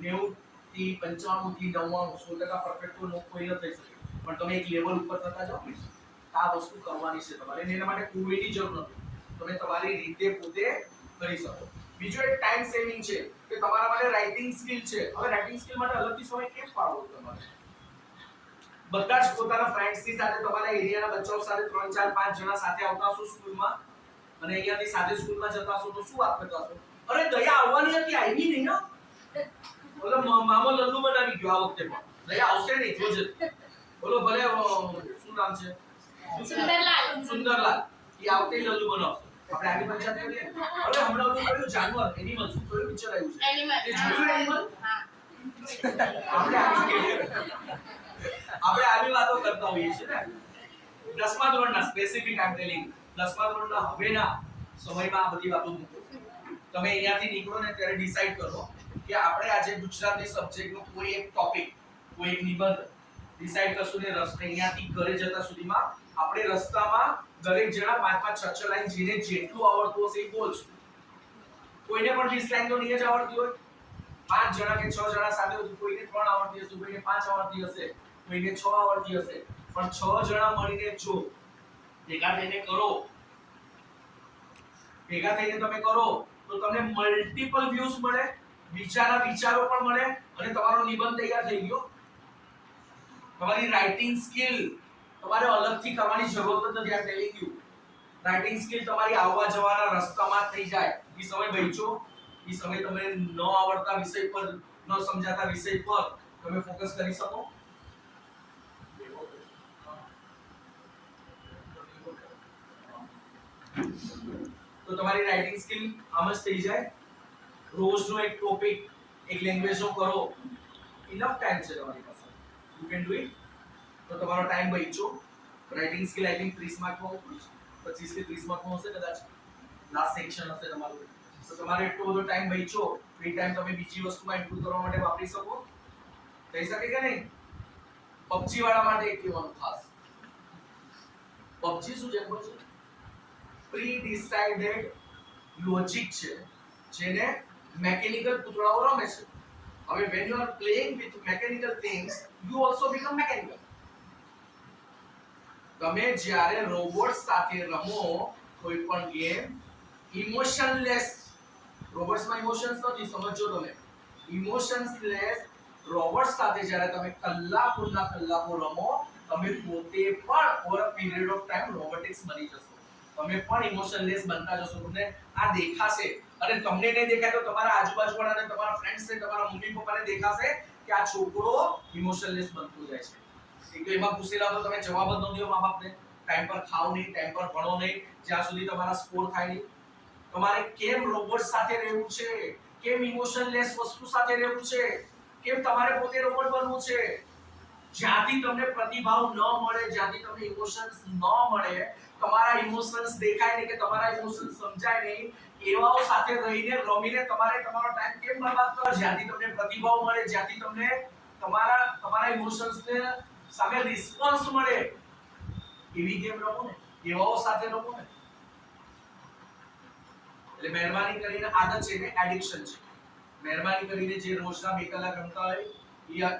90 થી 95 થી 99 100% પરફેક્ટ કોઈ ન થઈ શકે, પણ તમે એક લેવલ ઉપર થતા જાઓ. આ વસ્તુ કરવાની છે તમારે. એના માટે કોઈની જરૂર નથી. તમે તમારી રીતે પોતે કરી શકો. બીજો એક ટાઈમ સેવિંગ છે કે તમારા માટે રાઇટિંગ સ્કિલ છે. હવે રાઇટિંગ સ્કિલ માટે અલગથી સમય કેમ ફાળવવો તમારે? બધા જ પોતાના ફ્રેન્ડ્સની સાથે તમારા એરિયાના બચ્ચાઓ સાથે 3 4 5 જણા સાથે આવતા હશો સ્કૂલમાં અને અહીંયાથી સાથે સ્કૂલમાં જતા હશો તો શું વાત કરતા હશો? અરે દયા આવવાની હતી, આવી નહીં હો. બોલો મામો લલ્લુ બનાવી ગયો આ વખતે પણ. દયા આવશે નહીં, જોજે. બોલો ભલે શું નામ છે? સુંદરલાલ. સુંદરલાલ. એ આવતે લલ્લુ બનાવશે. આપણે આગળ પંચાયત કરીએ. હવે હમણાં ઓલું કયું જાનવર એનિમલ શું કયું પિક્ચર આવ્યું છે? એનિમલ. તે જોયું એનિમલ? હા. આપણે આવી વાતો કરતા હોઈએ છીએ ને. 10મા ધોરણના સ્પેસિફિક આઈ એમ ટેલિંગ 10મા ધોરણના હવેના સમયમાં આ બધી વાતો મૂકો. તમે અહીંયાથી નીકળો ને ત્યારે ડિસાઈડ કરો કે આપણે આજે ગુજરાતી સબ્જેક્ટનો કોઈ એક ટોપિક, કોઈ એક નિબંધ ડિસાઈડ કરશું ને રસ્તે અહીંયાથી ઘરે જતા સુધીમાં આપણે રસ્તામાં દરેક જણા 5 6 લાઈન જેને જેટલું આવડતું હશે એ બોલશું. કોઈને પણ 20 લાઈન તો નહીં જ આવડતી હોય. 5 જણા કે 6 જણા સાથે હોય તો કોઈને 3 આવડતી હશે, કોઈને 5 આવડતી હશે, કોઈને 6 આવડતી હશે. પણ 6 જણા મળીને જો ભેગા થઈને કરો, ભેગા થઈને તમે કરો તો તમને મલ્ટીપલ વ્યૂઝ મળે, બીજાના વિચારો પણ મળે અને તમારો નિબંધ તૈયાર થઈ ગયો. તમારી રાઇટિંગ સ્કિલ તમારે અલગથી કરવાની જરૂર જ નથી. આ ટેલિંગ યુ રાઇટિંગ સ્કિલ તમારી આવવા જવાના રસ્તામાં થઈ જાય. એ સમય બચો, એ સમય તમે ન આવડતા વિષય પર, ન સમજાતા વિષય પર તમે ફોકસ કરી શકો. તો તમારી રાઇટિંગ સ્કિલ આમ જ થઈ જાય. રોજનો એક ટોપિક, એક લેંગ્વેજનો કરો. ઇનફ ટાઈમ છે તમારી પાસે. You can do it. તો તમારો ટાઈમ બચો. રાઇટિંગ સ્કિલ આઈ થિંક 30 માર્કનો 25 થી 30 માર્કનો હશે કદાચ. લાસ્ટ સેક્શન હશે તમારું. તો તમારે એટલો બધો ટાઈમ બચો. એ ટાઈમ તમે બીજી વસ્તુમાં ઇમ્પ્રૂવ કરવા માટે વાપરી શકો. થઈ શકે કે નહીં? પબજી વાળા માટે એક કહેવાનું ખાસ. પબજી શું છે ખબર છે? પ્રી ડિસાઇડેડ લોજિક છે જેને મેકેનિકલ પુતળાઓ રમે છે. હવે when you are playing with mechanical things you also become mechanical. તમે જ્યારે રોબોટ સાથે રમો કોઈ પણ ગેમ, ઇમોશનલેસ, રોબોટ્સમાં ઇમોશન્સ નથી, સમજો તમે. ઇમોશનલેસ રોબોટ સાથે જ્યારે તમે કલાકોના કલાકો રમો, તમે પોતે પણ over a period of time robotics બની જશો. તમે પણ ઇમોશનલેસ બનતા જશો. તમને આ દેખાશે અને તમને નહીં દેખાય તો તમારા આજુબાજુવાળાને, તમારા ફ્રેન્ડ્સને, તમારા મમ્મી પપ્પાને દેખાશે કે આ છોકરો ઇમોશનલેસ બનતો જાય છે. એક તો એમાં પૂછેલા તો તમે જવાબ જ ન દો મા બાપને. ટાઈમ પર ખાઓ નહીં, ટાઈમ પર ભણો નહીં, જ્યાં સુધી તમારા સ્કોર થાય નહીં. તમારે કેમ રોબોટ સાથે રહેવું છે, કેમ ઇમોશનલેસ વસ્તુ સાથે રહેવું છે, કેમ તમારે પોતે રોબોટ બનવું છે. જ્યાંથી તમને પ્રતિભાવ ન મળે, જ્યાંથી તમને ઇમોશન્સ ન મળે, તમારા ઇમોશન્સ દેખાય નહીં કે તમારા ઇમોશન્સ સમજાય નહીં, એવાઓ સાથે રહીને રમીને તમારે તમારો ટાઈમ કેમ બરબાદ કરો. જ્યાંથી તમને પ્રતિભાવ મળે, જ્યાંથી તમને તમારા ઇમોશન્સને સામે રિસ્પોન્સ મળે, એવી ગેમ રમો ને, એવાઓ સાથે રમો ને. એટલે મહેરબાની કરીને આદત છે ને એડિક્શન છે. મહેરબાની કરીને જે રોજના 2 કલાક રમતા હોય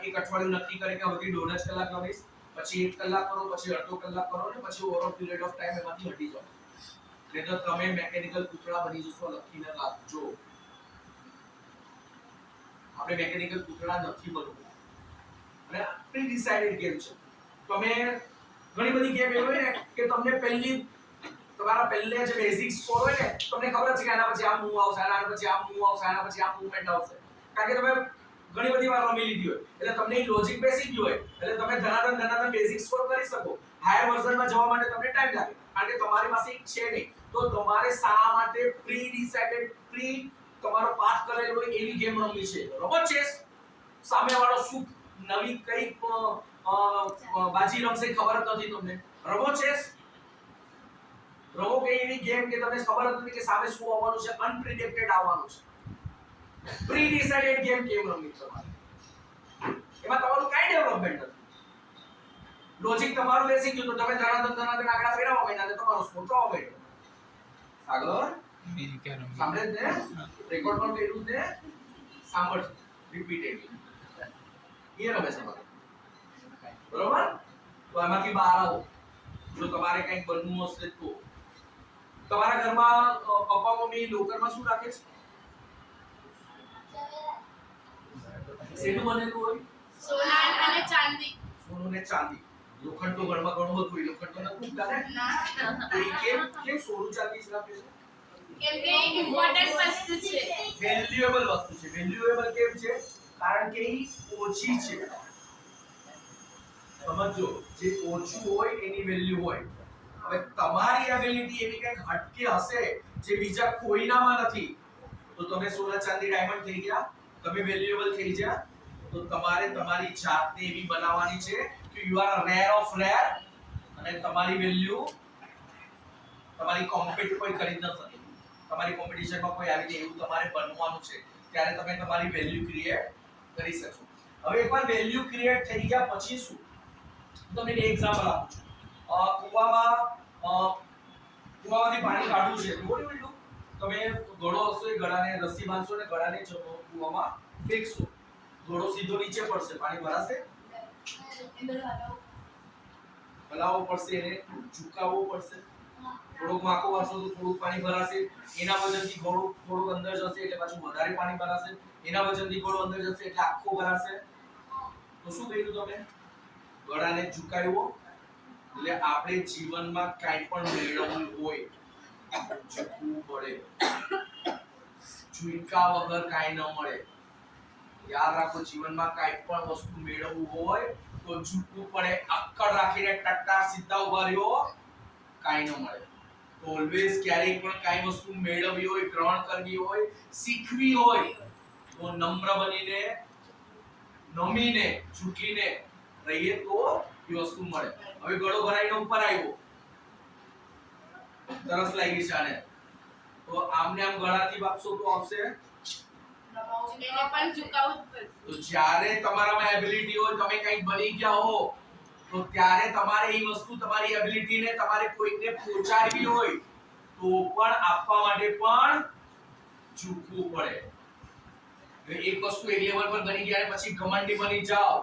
એક અઠવાડિયું નક્કી કરે કે હવેથી 1.5 કલાક રમીશ, પછી 1 કલાક કરો, પછી અડધો કલાક કરો ને પછી ઓવર પીરિયડ ઓફ ટાઈમ એમાંથી હટી જાઓ. નહીં તો તમે મેકેનિકલ પૂતળા બની જશો. લખીને રાખજો, આપણે મેકેનિકલ પૂતળા નથી બનવું. અને પ્રી ડિસાઇડેડ ગેમ છે. તમે ઘણી બધી ગેમ એવી હોય ને કે તમને તમારા પહેલે જે બેઝિક સ્કોર હોય ને તમને ખબર છે કે આના પછી આ મૂવ આવશે, આના પછી આ મૂવ આવશે, આના પછી આ મૂવમેન્ટ આવશે, કારણ કે તમે ઘણી બધી વાર રમી લીધી હોય એટલે તમને એ લોજિક બેસી ગયું હોય એટલે તમે ધનાધન બેઝિક સ્કોર કરી શકો. હાયર વર્ઝનમાં જવા માટે તમને ટાઈમ લાગે કારણ કે તમારી પાસે છે નહીં. તો તમારે શા માટે પ્રી ડિસાઇડેડ તમારો પાથ કરેલો હોય એવી ગેમ રમવી છે. રમત ચેસ સામેવાળો શું નવી કઈ બાજી રમશે ખબર જ નથી તમને. રમો ચેસ, રમો કે એવી ગેમ કે તમને ખબર જ નથી કે સામે શું આવવાનું છે, અનપ્રિડિક્ટેડ આવવાનું છે. પ્રી ડિસાઇડેડ ગેમ કેમ રમવી તમારે, એમાં તમારું કઈ ડેવલપમેન્ટ નથી. લોજિક તમારું બેસી ગયું તો તમે ધનાધન આંકડા ફેરવવા માંડ્યા ને તમારો સ્કોર થવા માંડ્યો. આગળ સાંભળે ને, રેકોર્ડ પણ કર્યું ને, સાંભળ રિપીટેડલી એ રમે છે બરોબર. તો એમાંથી બહાર આવો. જો તમારે કંઈક બનવું હશે તો તમારા ઘરમાં પપ્પા મમ્મી લોકરમાં શું રાખે છે? શેનું બનેલું હોય? સોના અને ચાંદી. સોનું ને ચાંદી. લોખંડ તો ઘરમાં ઘણું બધું હોય. લોખંડ તો નથી ચાલે. તો એ કેમ સોનું ચાંદી જ રાખે છે? કેમ કે ઇમ્પોર્ટન્ટ વસ્તુ છે, વેલ્યુએબલ વસ્તુ છે. વેલ્યુએબલ કેમ છે? કારણ કે એ ઓછી છે. સમજો, જે ઓછું હોય એની વેલ્યુ હોય. હવે તમારી એબિલિટી એવી કંઈક હટકે હશે જે બીજા કોઈનામાં નથી, તો તમે સોના ચાંદી ડાયમંડ થઈ ગયા, તમે વેલ્યુએબલ થઈ ગયા. તો તમારે તમારી જાતને એવી બનાવવાની છે કે you are rare of rare, અને તમારી વેલ્યુ તમારી કોમ્પિટ કોઈ કરી ન શકે. તમારી કોમ્પિટિશનમાં કોઈ આવી જાય એવું તમારે બનવાનું છે, ત્યારે તમે તમારી વેલ્યુ ક્રિએટ કરી શકશો. હવે એકવાર વેલ્યુ ક્રિએટ થઈ ગયા પછી શું? તમને એક એક્ઝામ્પલ આપું છું. કુવામાંથી પાણી કાઢવું છે. તમે ઘડો હશો, એ ઘડાને રસ્સી બાંધશો ને ઘડાને કુવામાં ફેંકશો. ઘડો સીધો નીચે પડશે, પાણી ભરાશે? હલાવવો પડશે, એને ઝુકાવવો પડશે. થોડુંક માકો વાળશો તો થોડુંક પાણી ભરાશે. એના વજનથી ઘોડો થોડુંક અંદર જશે એટલે પાછું વધારે પાણી ભરાશે. એના વજનથી ઘોડો અંદર જશે એટલે આખો ભરાશે. તો શું કર્યું તમે? ઘડાને ઝુકાવ્યો. એટલે આપણે જીવનમાં કાંઈ પણ મેળવવું હોય ઝૂકવું પડે. ઝુકા વગર કાંઈ ન મળે. યાદ રાખો, જીવનમાં કાંઈ પણ વસ્તુ મેળવવું હોય તો ઝૂકવું પડે. અક્કડ રાખીને ટટ્ટા સીધા ઉભા રહ્યો, કાંઈ ન મળે. તો ઓલવેઝ ક્યારેય પણ કાંઈ વસ્તુ મેળવવી હોય, ગ્રહણ કરવી હોય, શીખવી હોય તો નમ્ર બનીને, નમીને, ઝૂકીને રહીએ તો એ વસ્તુ મળે. હવે ગળો ભરાઈને ઉપર આવ્યો, તરસ લાગી છે આને, તો આમને આમ ગળાથી બાપશો તો આવશે? એને પણ ઝુકાવવું જ પડશે. તો જ્યારે તમારામાં એબિલિટી હોય, તમે કંઈક બની ગયા હો, તો ત્યારે તમારે એ વસ્તુ, તમારી એબિલિટીને તમારે કોઈને પહોંચાડવી હોય તો પણ આપવા માટે પણ ઝૂકવું પડે. એક વસ્તુ એક લેવલ પર બની ગયા પછી ઘમંડી બની જાઓ,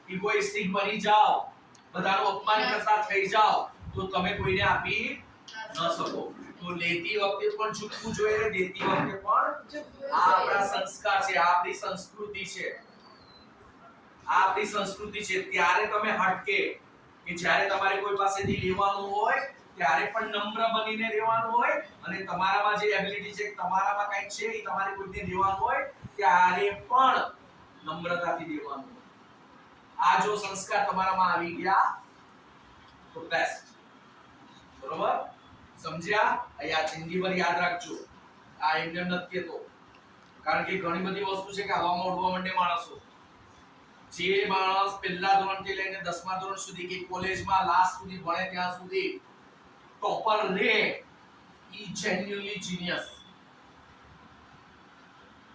ઇગોઇસ્ટિક બની જાઓ, બધાનું અપમાન કરતા થઈ જાઓ તો તમે કોઈને આપી ન શકો. તો લેતી વખતે પણ ઝૂકવું જોઈએ અને દેતી વખતે પણ. આ આપણા સંસ્કાર છે, આપણી સંસ્કૃતિ છે. આપણી સંસ્કૃતિ છે. ત્યારે તમે હટકે કે જ્યારે તમારે કોઈ પાસેથી લેવાનું હોય ત્યારે પણ નમ્ર બનીને રહેવાનું હોય, અને તમારામાં જે એબિલિટી છે, તમારામાં કંઈક છે એ તમારે કોઈને દેવાનું હોય ત્યારે પણ નમ્રતાથી દેવાનું હોય. આ જો સંસ્કાર તમારામાં આવી ગયા તો બેસ્ટ. બરોબર? સમજ્યા? અહીંયા જિંદગીભર યાદ રાખજો. આ એમને એમ નથી કહેતો, કારણ કે ઘણી બધી વસ્તુ છે કે હવામાં ઉડવા માંડે માણસો. જે માણસ પહેલા ધોરણથી લઈને 10મા ધોરણ સુધી કે કોલેજમાં લાસ્ટ સુધી ભણે ત્યાં સુધી ટોપર રે, ઈ જેન્યુઅલી જીનિયસ.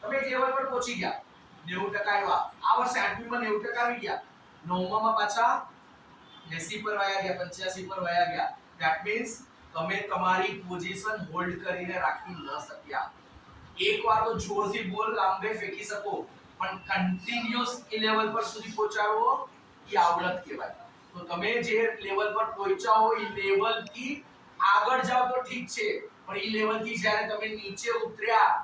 તમે એક લેવલ પર પહોંચી ગયા, 90% આવ્યા, આ વર્ષે 8મી માં 90% આવી ગયા, 9મા પાછા 80 પર વયા ગયા, 85 પર વયા ગયા. ધેટ મીન્સ તમે તમારી પોઝિશન હોલ્ડ કરીને રાખી ન શક્યા. એકવાર તો જોરથી બોલ લાંબે ફેંકી શકો, પણ કન્ટિન્યુઅસ એ લેવલ પર સુધી પહોંચાડવો એ આવડત કહેવાય. તો તમે જે લેવલ પર પહોંચ્યા હો એ લેવલ થી આગળ જાવ તો ઠીક છે, પણ એ લેવલ થી જ્યારે તમે નીચે ઉતર્યા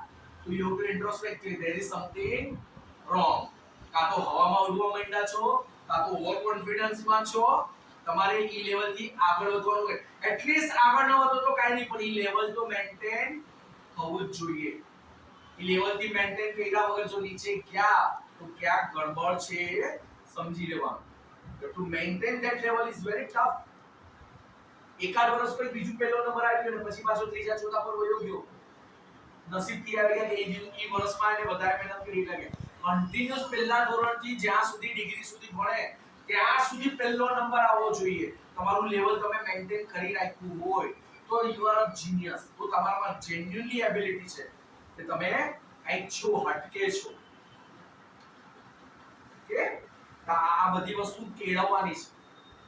તો you have to introspect, there is something wrong. કાં તો હવામાં ઉડવા માંડ્યા છો, કાં તો ઓવર કોન્ફિડન્સ માં છો. તમારે ઈ લેવલ થી આગળ વધવાનું હોય. એટલીસ્ટ આગળ ન વધો તો કાઈ નહીં, પણ ઈ લેવલ તો મેન્ટેન હોવું જ જોઈએ. ઈ લેવલ થી મેન્ટેન કર્યા વગર જો નીચે ગયા તો ક્યાંક ગડબડ છે, સમજી લેવાનું. To maintain that level is very tough. એકાદ વર્ષ પછી બીજું પહેલો નંબર આવી ગયો ને પછી પાછો ત્રીજા ચોથા પર વયો ગયો, નસીબથી આવી ગયા કે એ વર્ષમાં એને વધારે મહેનત કરી લાગે. કન્ટિન્યુઅસ પહેલા ધોરણથી જ્યાં સુધી ડિગ્રી સુધી ભણે ત્યાં સુધી પહેલો નંબર આવવો જોઈએ. તમારું લેવલ તમે મેન્ટેન કરી રાખ્યું હોય તો યુ આર અ જીનિયસ. તો તમારામાં જેન્યુઅલી એબિલિટી છે કે તમે કંઈક છો, હટકે છો. ઓકે, આ બધી વસ્તુ કેળવવાની છે.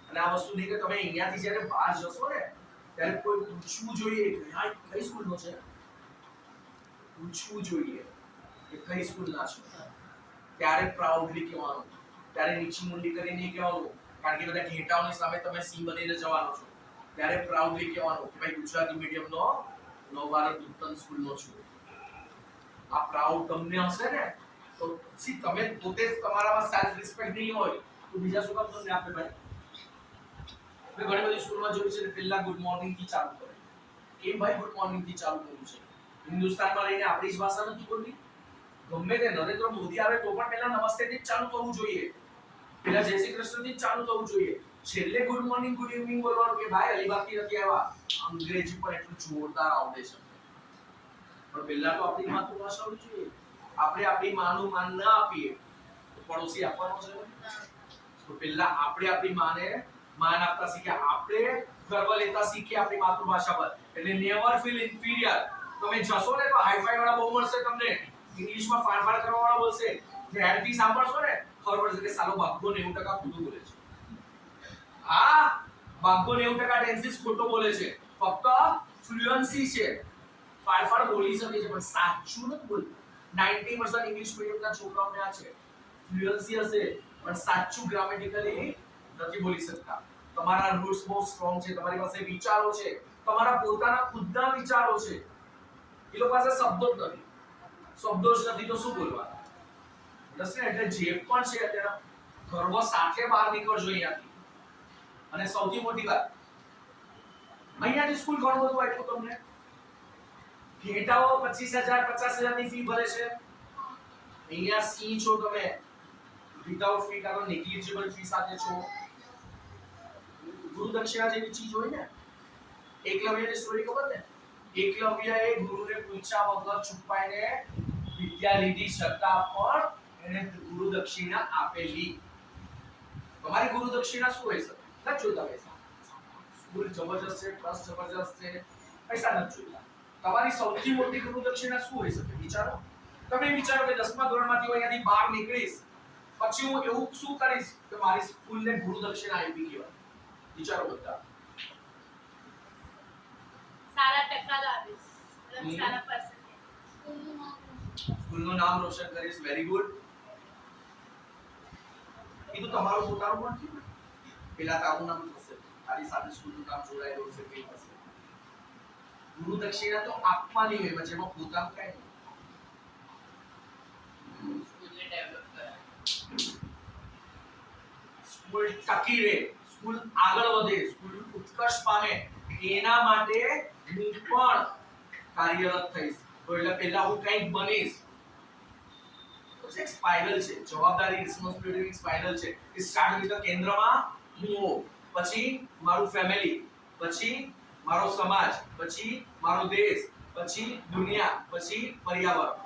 અને આ વસ્તુ ની કે તમે અહીંયાથી જ્યારે બહાર જશો ને ત્યારે કોઈ પૂછવું જોઈએ કે આ કઈ સ્કૂલનો છે, પૂછવું જોઈએ કે કઈ સ્કૂલના છો. ત્યારે પ્રાઉડલી કહેવાનું, ત્યારે નીચી મુંડી કરીને નહીં કહેવાનું, કારણ કે બધા ઘેટાઓની સામે તમે સિંહ બનીને જવાનો છો. ત્યારે પ્રાઉડલી કહેવાનું કે ભાઈ ગુજરાતી મીડિયમનો નવભારત ઉત્તમ સ્કૂલનો છું. આ પ્રાઉડ તમને હશે ને તો પછી તમે પોતે જ તમારામાં સેલ્ફ રિસ્પેક્ટ નહીં હોય તો બીજા શું કામ તમને આપે ભાઈ. મેં ઘણી બધી સ્કૂલમાં જોયું છે પહેલા ગુડ મોર્નિંગ થી ચાલુ કરે. કેમ ભાઈ ગુડ મોર્નિંગ થી ચાલુ કરવું છે? હિન્દુસ્તાનમાં રહીને આપણી જ ભાષા નથી બોલવી? ગમે તે નરેન્દ્ર મોદી આવે તો પણ પહેલા નમસ્તે થી ચાલુ થવું જોઈએ, પહેલા જય શ્રી કૃષ્ણ થી ચાલુ થવું જોઈએ. છેલ્લે ગુડ મોર્નિંગ ગુડ ઇવનિંગ બોલવાનું કે ભાઈ અલીબાગથી નથી આવ્યા. અંગ્રેજી પણ એટલું જોરદાર આવડે છે, પણ પહેલા તો આપણી માતૃભાષા હોવી જોઈએ. આપણે આપણી માનું માન ન આપીએ તો પડોશી આપવાનો છે. તો પહેલા આપણે આપણી માને માન આપતા શીખ્યા, આપણે ગર્વ લેતા શીખ્યા આપણી માતૃભાષા પર. એટલે નેવર ફીલ ઇન્ફીરિયર. તમે જશો ને તો હાઈફાઈ વાળા બહુ મળશે તમને, ઇંગ્લિશમાં ફાડફાડ કરવા વાળા બોલશે. ધ્યાનથી સાંભળશો ને ખબર પડશે કે સાલો બાપો 90% ખોટું બોલે છે. હા, બાપો 90% ટેન્સીસ ખોટો બોલે છે, ફક્ત ફ્લુએન્સી છે, ફાડફાડ બોલી શકે છે પણ સાચું નથી બોલતું. 90% ઇંગ્લિશ મીડિયમના છોકરાઓને આ છે, ફ્લુએન્સી હશે પણ સાચું ગ્રામેટિકલી નથી બોલી શકતા. તમારા રૂટ્સ બહુ સ્ટ્રોંગ છે, તમારી પાસે વિચારો છે, તમારા પોતાના ખુદના વિચારો છે. એ લોકો પાસે શબ્દો જ નથી. શબ્દો જ નથી તો શું બોલવા? એટલે જે પણ છે અત્યારે ગર્વ સાથે બહાર નીકળજો અહીંયાથી. અને સૌથી મોટી વાત, અહીંયાથી સ્કૂલ ઘણું બધું આપ્યું તમને. ઘેટાઓ 25,000 50,000 ની ફી ભરે છે. અહીંયા સી છો તમે, વિધાઉટ ફી કાં તો નેગ્લિજિબલ ફી સાથે છો. ગુરુ દક્ષિણા જેવી ચીજ હોય ને, એકલવ્યની સ્ટોરી ખબર ને? એકલવ્યએ ગુરુને પૂછ્યા વગર છુપાઈને વિદ્યા લીધી છતાં પણ એને ગુરુ દક્ષિણા આપેલી. તમારી ગુરુ દક્ષિણા શું હોય છે? નથી જોઈતા પૈસા. સ્કૂલ જબરજસ્ત છે, ટ્રસ્ટ જબરજસ્ત છે, પૈસા નથી જોઈતા. તમારી સૌથી મોટી ગુરુ દક્ષિણા શું હોય શકે? વિચારો. તમે વિચારો કે 10મા ધોરણમાંથી હું અહીંયાથી બહાર નીકળીશ પછી હું એવું શું કરીશ કે મારી સ્કૂલને ગુરુ દક્ષિણા આપી કહેવાય. વિચારો બધા. સારા ટકા લાવીશ, મતલબ સારા પર્સન્ટેજ. સ્કૂલનું નામ રોશન કરીશ. Very good. એ તો તમારું પોતાનું પણ થયું. પેલા તારું નામ થશે, તારી સાથે સ્કૂલનું નામ જોડાયેલું છે કઈ થશે. ગુરુ દક્ષિણા તો આપવાની હોય, જેમાં પોતાનું કઈ નહીં. સ્કૂલને ડેવલપ કરાય, સ્કૂલ ટકી રહે, સ્કૂલ આગળ વધે, સ્કૂલ ઉત્કર્ષ પામે, એના માટે હું પણ કાર્યરત થઈશ. તો એટલે પહેલા હું કંઈક બનીશ. તો એક સ્પાઇરલ છે, જવાબદારી રિસ્પોન્સિબિલિટી સ્પાઇરલ છે. સ્ટાર્ટ વિથ કેન્દ્રમાં હું, પછી મારું ફેમિલી, પછી મારો સમાજ, પછી મારો દેશ, પછી દુનિયા, પછી પર્યાવરણ.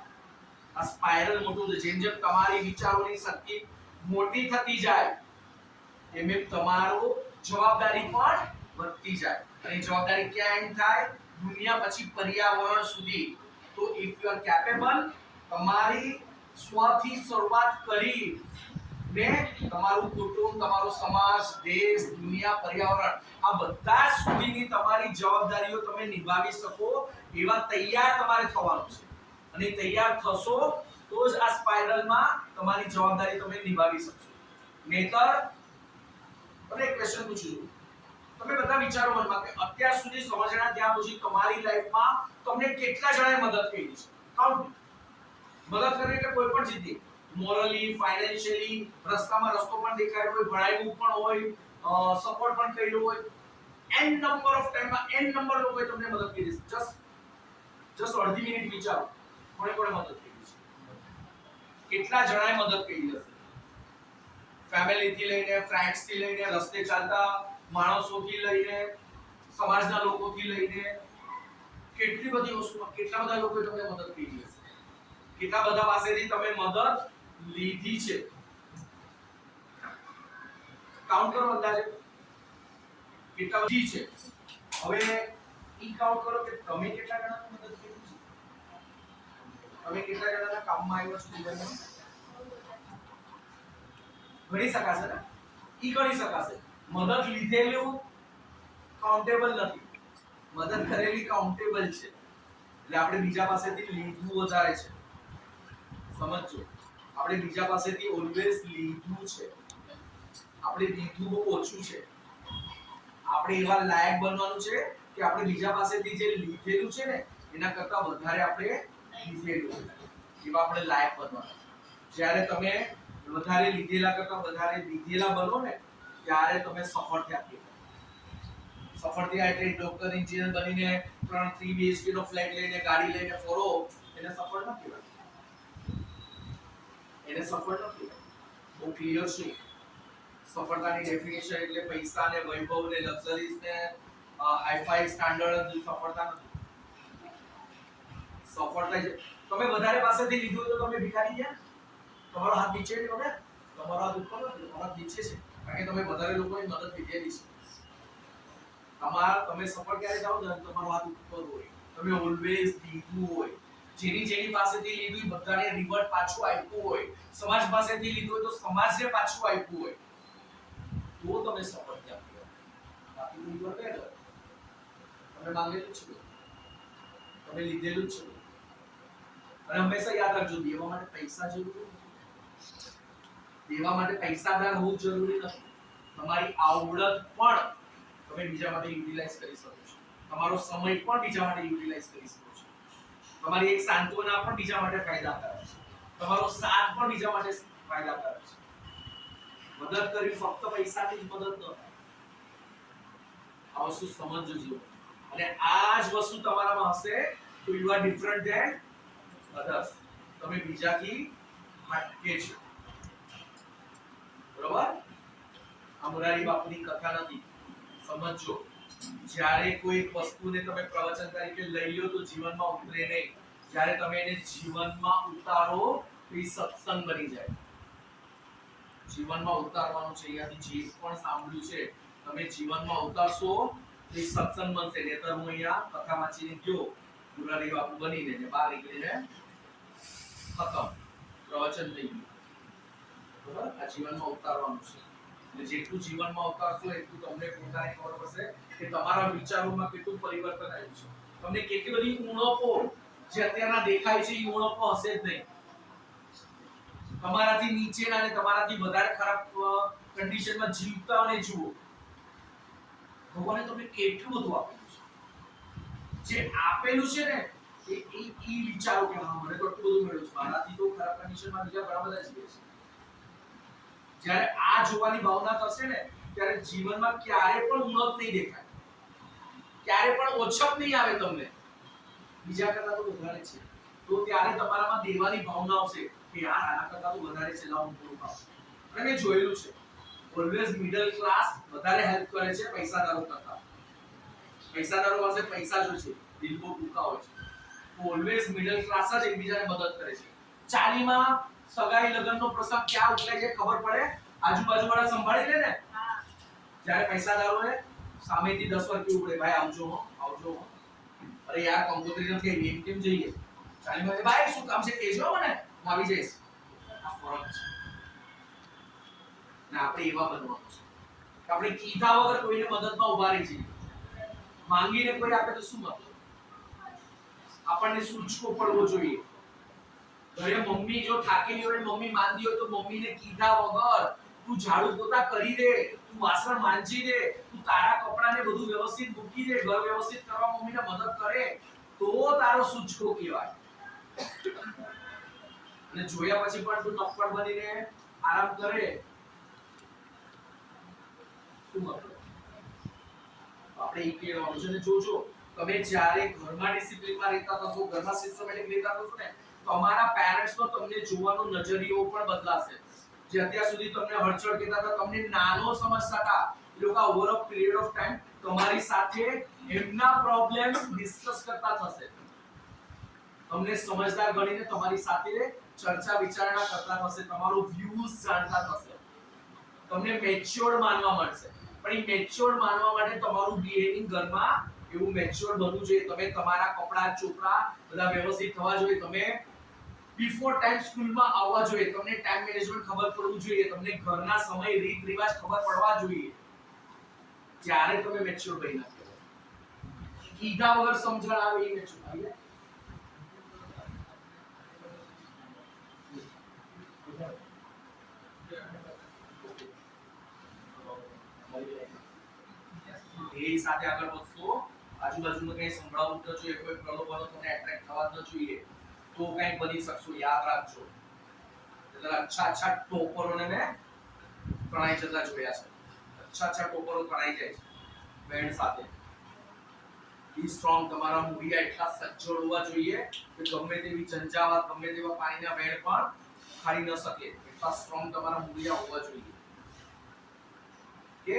આ સ્પાઇરલ મોટું છે. જેમ જેમ તમારી વિચારોની શક્તિ મોટી થતી જાય એમ એમ તમારો જવાબદારી પણ વધતી જાય. અને જવાબદારી ક્યાં એન્ડ થાય? દુનિયા પછી પર્યાવરણ સુધી. તો ઇફ યુ આર કેપેબલ, તમારી સ્વથી શરૂઆત કરી ને તમારું કુટુંબ, તમારો સમાજ, દેશ, દુનિયા, પર્યાવરણ આ બધા સુધીની તમારી જવાબદારીઓ તમે નિભાવી શકો એવા તૈયાર તમારે થવાનું છે. અને તૈયાર થશો તો જ આ સ્પાઇરલમાં તમારી જવાબદારી તમે નિભાવી શકશો. નહીતર તમને એક ક્વેશ્ચન પૂછું છું. તમે બધા વિચારો મનમાં કે અત્યાર સુધી સમજણા ત્યાં સુધી તમારી લાઈફમાં તમને કેટલા જણાએ મદદ કરી છે? કાઉન્ટ. મદદ કરી એટલે કોઈ પણ જીતી, મોરલી, ફાઇનાન્શિયલી, રસ્તામાં રસ્તો પણ દેખાડ્યો હોય, ભણાવ્યું પણ હોય, સપોર્ટ પણ કર્યો હોય, n નંબર ઓફ ટાઈમમાં n નંબર લોકોએ તમને મદદ કરી છે. જસ્ટ અડધી મિનિટ વિચારો કોણે કોણે મદદ કરી છે? કેટલા જણાએ મદદ કરી હશે? ફેમિલી થી લઈને, ફ્રેન્ડ્સ થી લઈને, રસ્તે ચાલતા માણસોથી લઈને, સમાજના લોકોથી લઈને, કેટલી બધી વસ્તુમાં કેટલા બધા લોકોએ તમને મદદ કરી હશે? કેટલા બધા પાસેથી તમે મદદ લીધી છે? કાઉન્ટ કરો અંદાજે કેટલા બધી છે. હવે ઈ કાઉન્ટ કરો કે તમે કેટલા જણાને મદદ કરી છે? તમે કેટલા જણાના કામમાં આવ્યા છો જીવનમાં? ગણી શકાશે ને? ઈ ગણી શકાશે. મદદ લીધેલું કાઉન્ટેબલ નથી, મદદ કરેલી કાઉન્ટેબલ છે. એટલે આપણે બીજા પાસેથી લીધું વધારે છે. સમજજો, આપણે બીજા પાસેથી ઓલવેઝ લીધું છે, આપણે લીધું બહુ ઓછું છે. આપણે એવા લાયક બનવાનું છે કે આપણે બીજા પાસેથી જે લીધેલું છે ને એના કરતા વધારે આપણે લીધેલું, એવા આપણે લાયક બનવાનું. જ્યારે તમે વધારે લીધેલા કરતા વધારે લીધેલા બનો ને ત્યારે તમે સફળ થયા. સફળ થયા એટલે ડોક્ટર, એન્જિનિયર બનીને 3 BHK નો ફ્લેટ લઈને, ગાડી લઈને ફરો એને સફળ ન કહેવાય. એને સફળ ન કહેવાય. બહુ ક્લિયર છે. સફળતાની ડેફિનેશન એટલે પૈસા ને વૈભવ ને લક્ઝરીઝ ને હાઈફાઈ સ્ટાન્ડર્ડ સફળતા નથી. સફળતા તમે વધારે પાસેથી લીધું હોય તો તમે ભિખારી ગયા? તમારો હાથ નીચે છે ને? તમારો હાથ ઉપર નથી, તમારો હાથ નીચે છે કારણ કે તમે વધારે લોકોની મદદ લીધેલી છે. તમે સફળ ક્યારે જાઓ છો? તમારો હાથ ઉપર હોય, તમે ઓલવેઝ લીધું હોય. જેની પાસેથી લીધું બધાને રિવર્ટ પાછું આપ્યું હોય. સમાજ પાસેથી લીધું હોય તો સમાજને પાછું આપ્યું હોય તો તમે સફળ થયા. બાકી લીધું હોય તમે માંગેલું છે, તમે લીધેલું છે. અને હંમેશા યાદ રાખજો, દેવા માટે પૈસા જરૂરી નથી. દેવા માટે પૈસાદાર હોવું જરૂરી નથી. તમારી આવડત પણ તમે બીજા માટે યુટિલાઇઝ કરી શકો છો. તમારો સમય પણ બીજા માટે યુટિલાઇઝ કરી શકો છો. તમારી એક સાંત્વના પણ બીજા માટે ફાયદાકારક છે. તમારો સાથ પણ બીજા માટે ફાયદાકારક છે. મદદ કરી ફક્ત પૈસાથી જ મદદ ન થાય. આ વસ્તુ સમજજો જીવો. અને આ જ વસ્તુ તમારામાં હશે તો you are different then others. તમે બીજાથી હટકે છો. બરોબર? આ મોરારી બાપુની કથા નથી. સમજજો, જ્યારે કોઈ વસ્તુને તમે પ્રવચન તરીકે લઈ લો તો જીવનમાં ઉતરે નહીં. જ્યારે તમે એને જીવનમાં ઉતારો તો એ સત્સંગ બની જાય. જીવનમાં ઉતારવાનું છે. અહીંયાથી જે પણ સાંભળ્યું છે તમે જીવનમાં ઉતારશો તો એ સત્સંગ બનશે. નહીતર હું અહીંયા કથા વાંચીને ગયો મોરારી બાપુ બનીને ને બહાર નીકળીને ખતમ, પ્રવચન થઈ ગયું. બરાબર? આ જીવનમાં ઉતારવાનું છે. જેટલું જીવનમાં ઉતારશો એટલું તમને પોતાને ખબર પડશે કે તમારા વિચારોમાં કેટલું પરિવર્તન આવ્યું છે. તમને કેટલી બધી ઉણપો જે અત્યારના દેખાય છે એ ઉણપો હશે જ નહીં. તમારાથી નીચેના અને તમારાથી વધારે ખરાબ કન્ડિશનમાં જીવતાને જુઓ. ભગવાને તમને કેટલું બધું આપેલું છે. જે આપેલું છે ને એ વિચારો કે હા મને તો આટલું બધું મળ્યું છે. મારાથી તો ખરાબ કન્ડિશનમાં બીજા ઘણા બધા જીવે છે. જ્યારે આ જોવાની ભાવના થશે ને ત્યારે જીવનમાં ક્યારે પણ ઉણપ નહીં દેખાય, ક્યારે પણ ઓછપ નહીં આવે. તમને બીજા કરતા તો વધારે છે તો ત્યારે તમારામાં દેવાની ભાવના આવશે કે યાર આના કરતા તો વધારે છે, લાવ હું થોડું ખાઉં. અને મેં જોયેલું છે ઓલવેઝ મિડલ ક્લાસ વધારે હેલ્પ કરે છે પૈસાદારો કરતા. પૈસાદારો પાસે પૈસા જો છે, દિલ બહુ ટૂંકા હોય છે. ઓલવેઝ મિડલ ક્લાસ જ એકબીજાને મદદ કરે છે. 40 માં સગાઈ લગ્નનો પ્રસંગ ક્યાં ઉકળાય છે ખબર પડે? આજુબાજુવાળા સંભાળી લે ને. હા. જ્યારે પૈસાદારો હોય સામેથી 10 વાર કેવું પડે, ભાઈ આવજો હો, આવજો હો. અરે યાર કંકોત્રી નથી આવી, એમ કેમ જઈએ? 40 માં ભાઈ શું કામ છે કહેજો મને, હું આવી જઈશ. આ ફરક છે. ને આપણે એવા બનવાનું છે. આપણે કીધા વગર કોઈને મદદમાં ઉભા રહી જઈએ. માંગીને કોઈ આપે તો શું મતલબ? આપણને સૂચકો પડવો જોઈએ. ઘરે મમ્મી જો થાકેલી હોય, મમ્મી માંદી હોય તો મમ્મીને કીધા વગર તું ઝાડુ પોતા કરી દે, તું વાસણ માંજી દે, તું તારા કપડાને બધું વ્યવસ્થિત મૂકી દે, ઘર વ્યવસ્થિત કરવા મમ્મીને મદદ કરે તો તારો સૂચકો કહેવાય. અને જોયા પછી પણ તું નફ્ફડ બનીને આરામ કરે શું મતલબ? આપણે એ કહેવાનું છે. ને જોજો તમે જ્યારે ઘરમાં ડિસિપ્લિનમાં રહેતા થશો, ઘરમાં સિસ્ટમેટિક રહેતા થશો ને, તમારા પેરેન્ટ્સનો તમને જોવાનો નજરિયો પણ બદલાશે. જે અત્યાર સુધી તમને હળચળ કહેતા હતા, તમને નાનો સમજતા હતા, એ લોકો over a period of time તમારી સાથે એમના પ્રોબ્લેમ્સ ડિસ્કસ કરતા થશે. તમને સમજદાર ગણીને તમારી સાથે ચર્ચા વિચારણા કરતા થશે, તમારો વ્યૂઝ જાણતા થશે, તમને મેચ્યોર્ડ માનવા મળશે. પણ એ મેચ્યોર્ડ માનવા માટે તમારું બિહેવિંગ ઘરમાં એવું મેચ્યોર્ડ બનવું જોઈએ. તમે તમારા કપડા ચોપડા બધા વ્યવસ્થિત થવા જોઈએ. તમે બિફોર ટાઈમ સ્કૂલમાં આવવા જોઈએ. તમને ટાઈમ મેનેજમેન્ટ ખબર પડવું જોઈએ. તમને ઘરના સમય રીત રિવાજ ખબર પડવા જોઈએ. ત્યારે તમે મેચ્યોર બન્યા કહેવાય. કીધા વગર સમજણ આવે એ મેચ્યોર આવી જાય. એ સાથે આગળ વધશો. આજુબાજુમાં કઈ સંભળાવવું ન જોઈએ, કોઈ પ્રલોભનો તમને એટ્રેક્ટ થવા ન જોઈએ, તો કઈ બની શકશો. યાદ રાખજો. એટલે અચ્છા ટોપરોને મેં તણાઈ જતા જોયા છે. અચ્છા ટોપરો તણાઈ જાય છે બેન્ડ સાથે. બી સ્ટ્રોંગ. તમારા મૂળિયા એટલા સજ્જડ હોવા જોઈએ કે ગમે તેવી ઝંઝાવાત, ગમે તેવા પાણીના વેણ પણ ખાઈ ન શકે. એટલા સ્ટ્રોંગ તમારા મૂળિયા હોવા જોઈએ. કે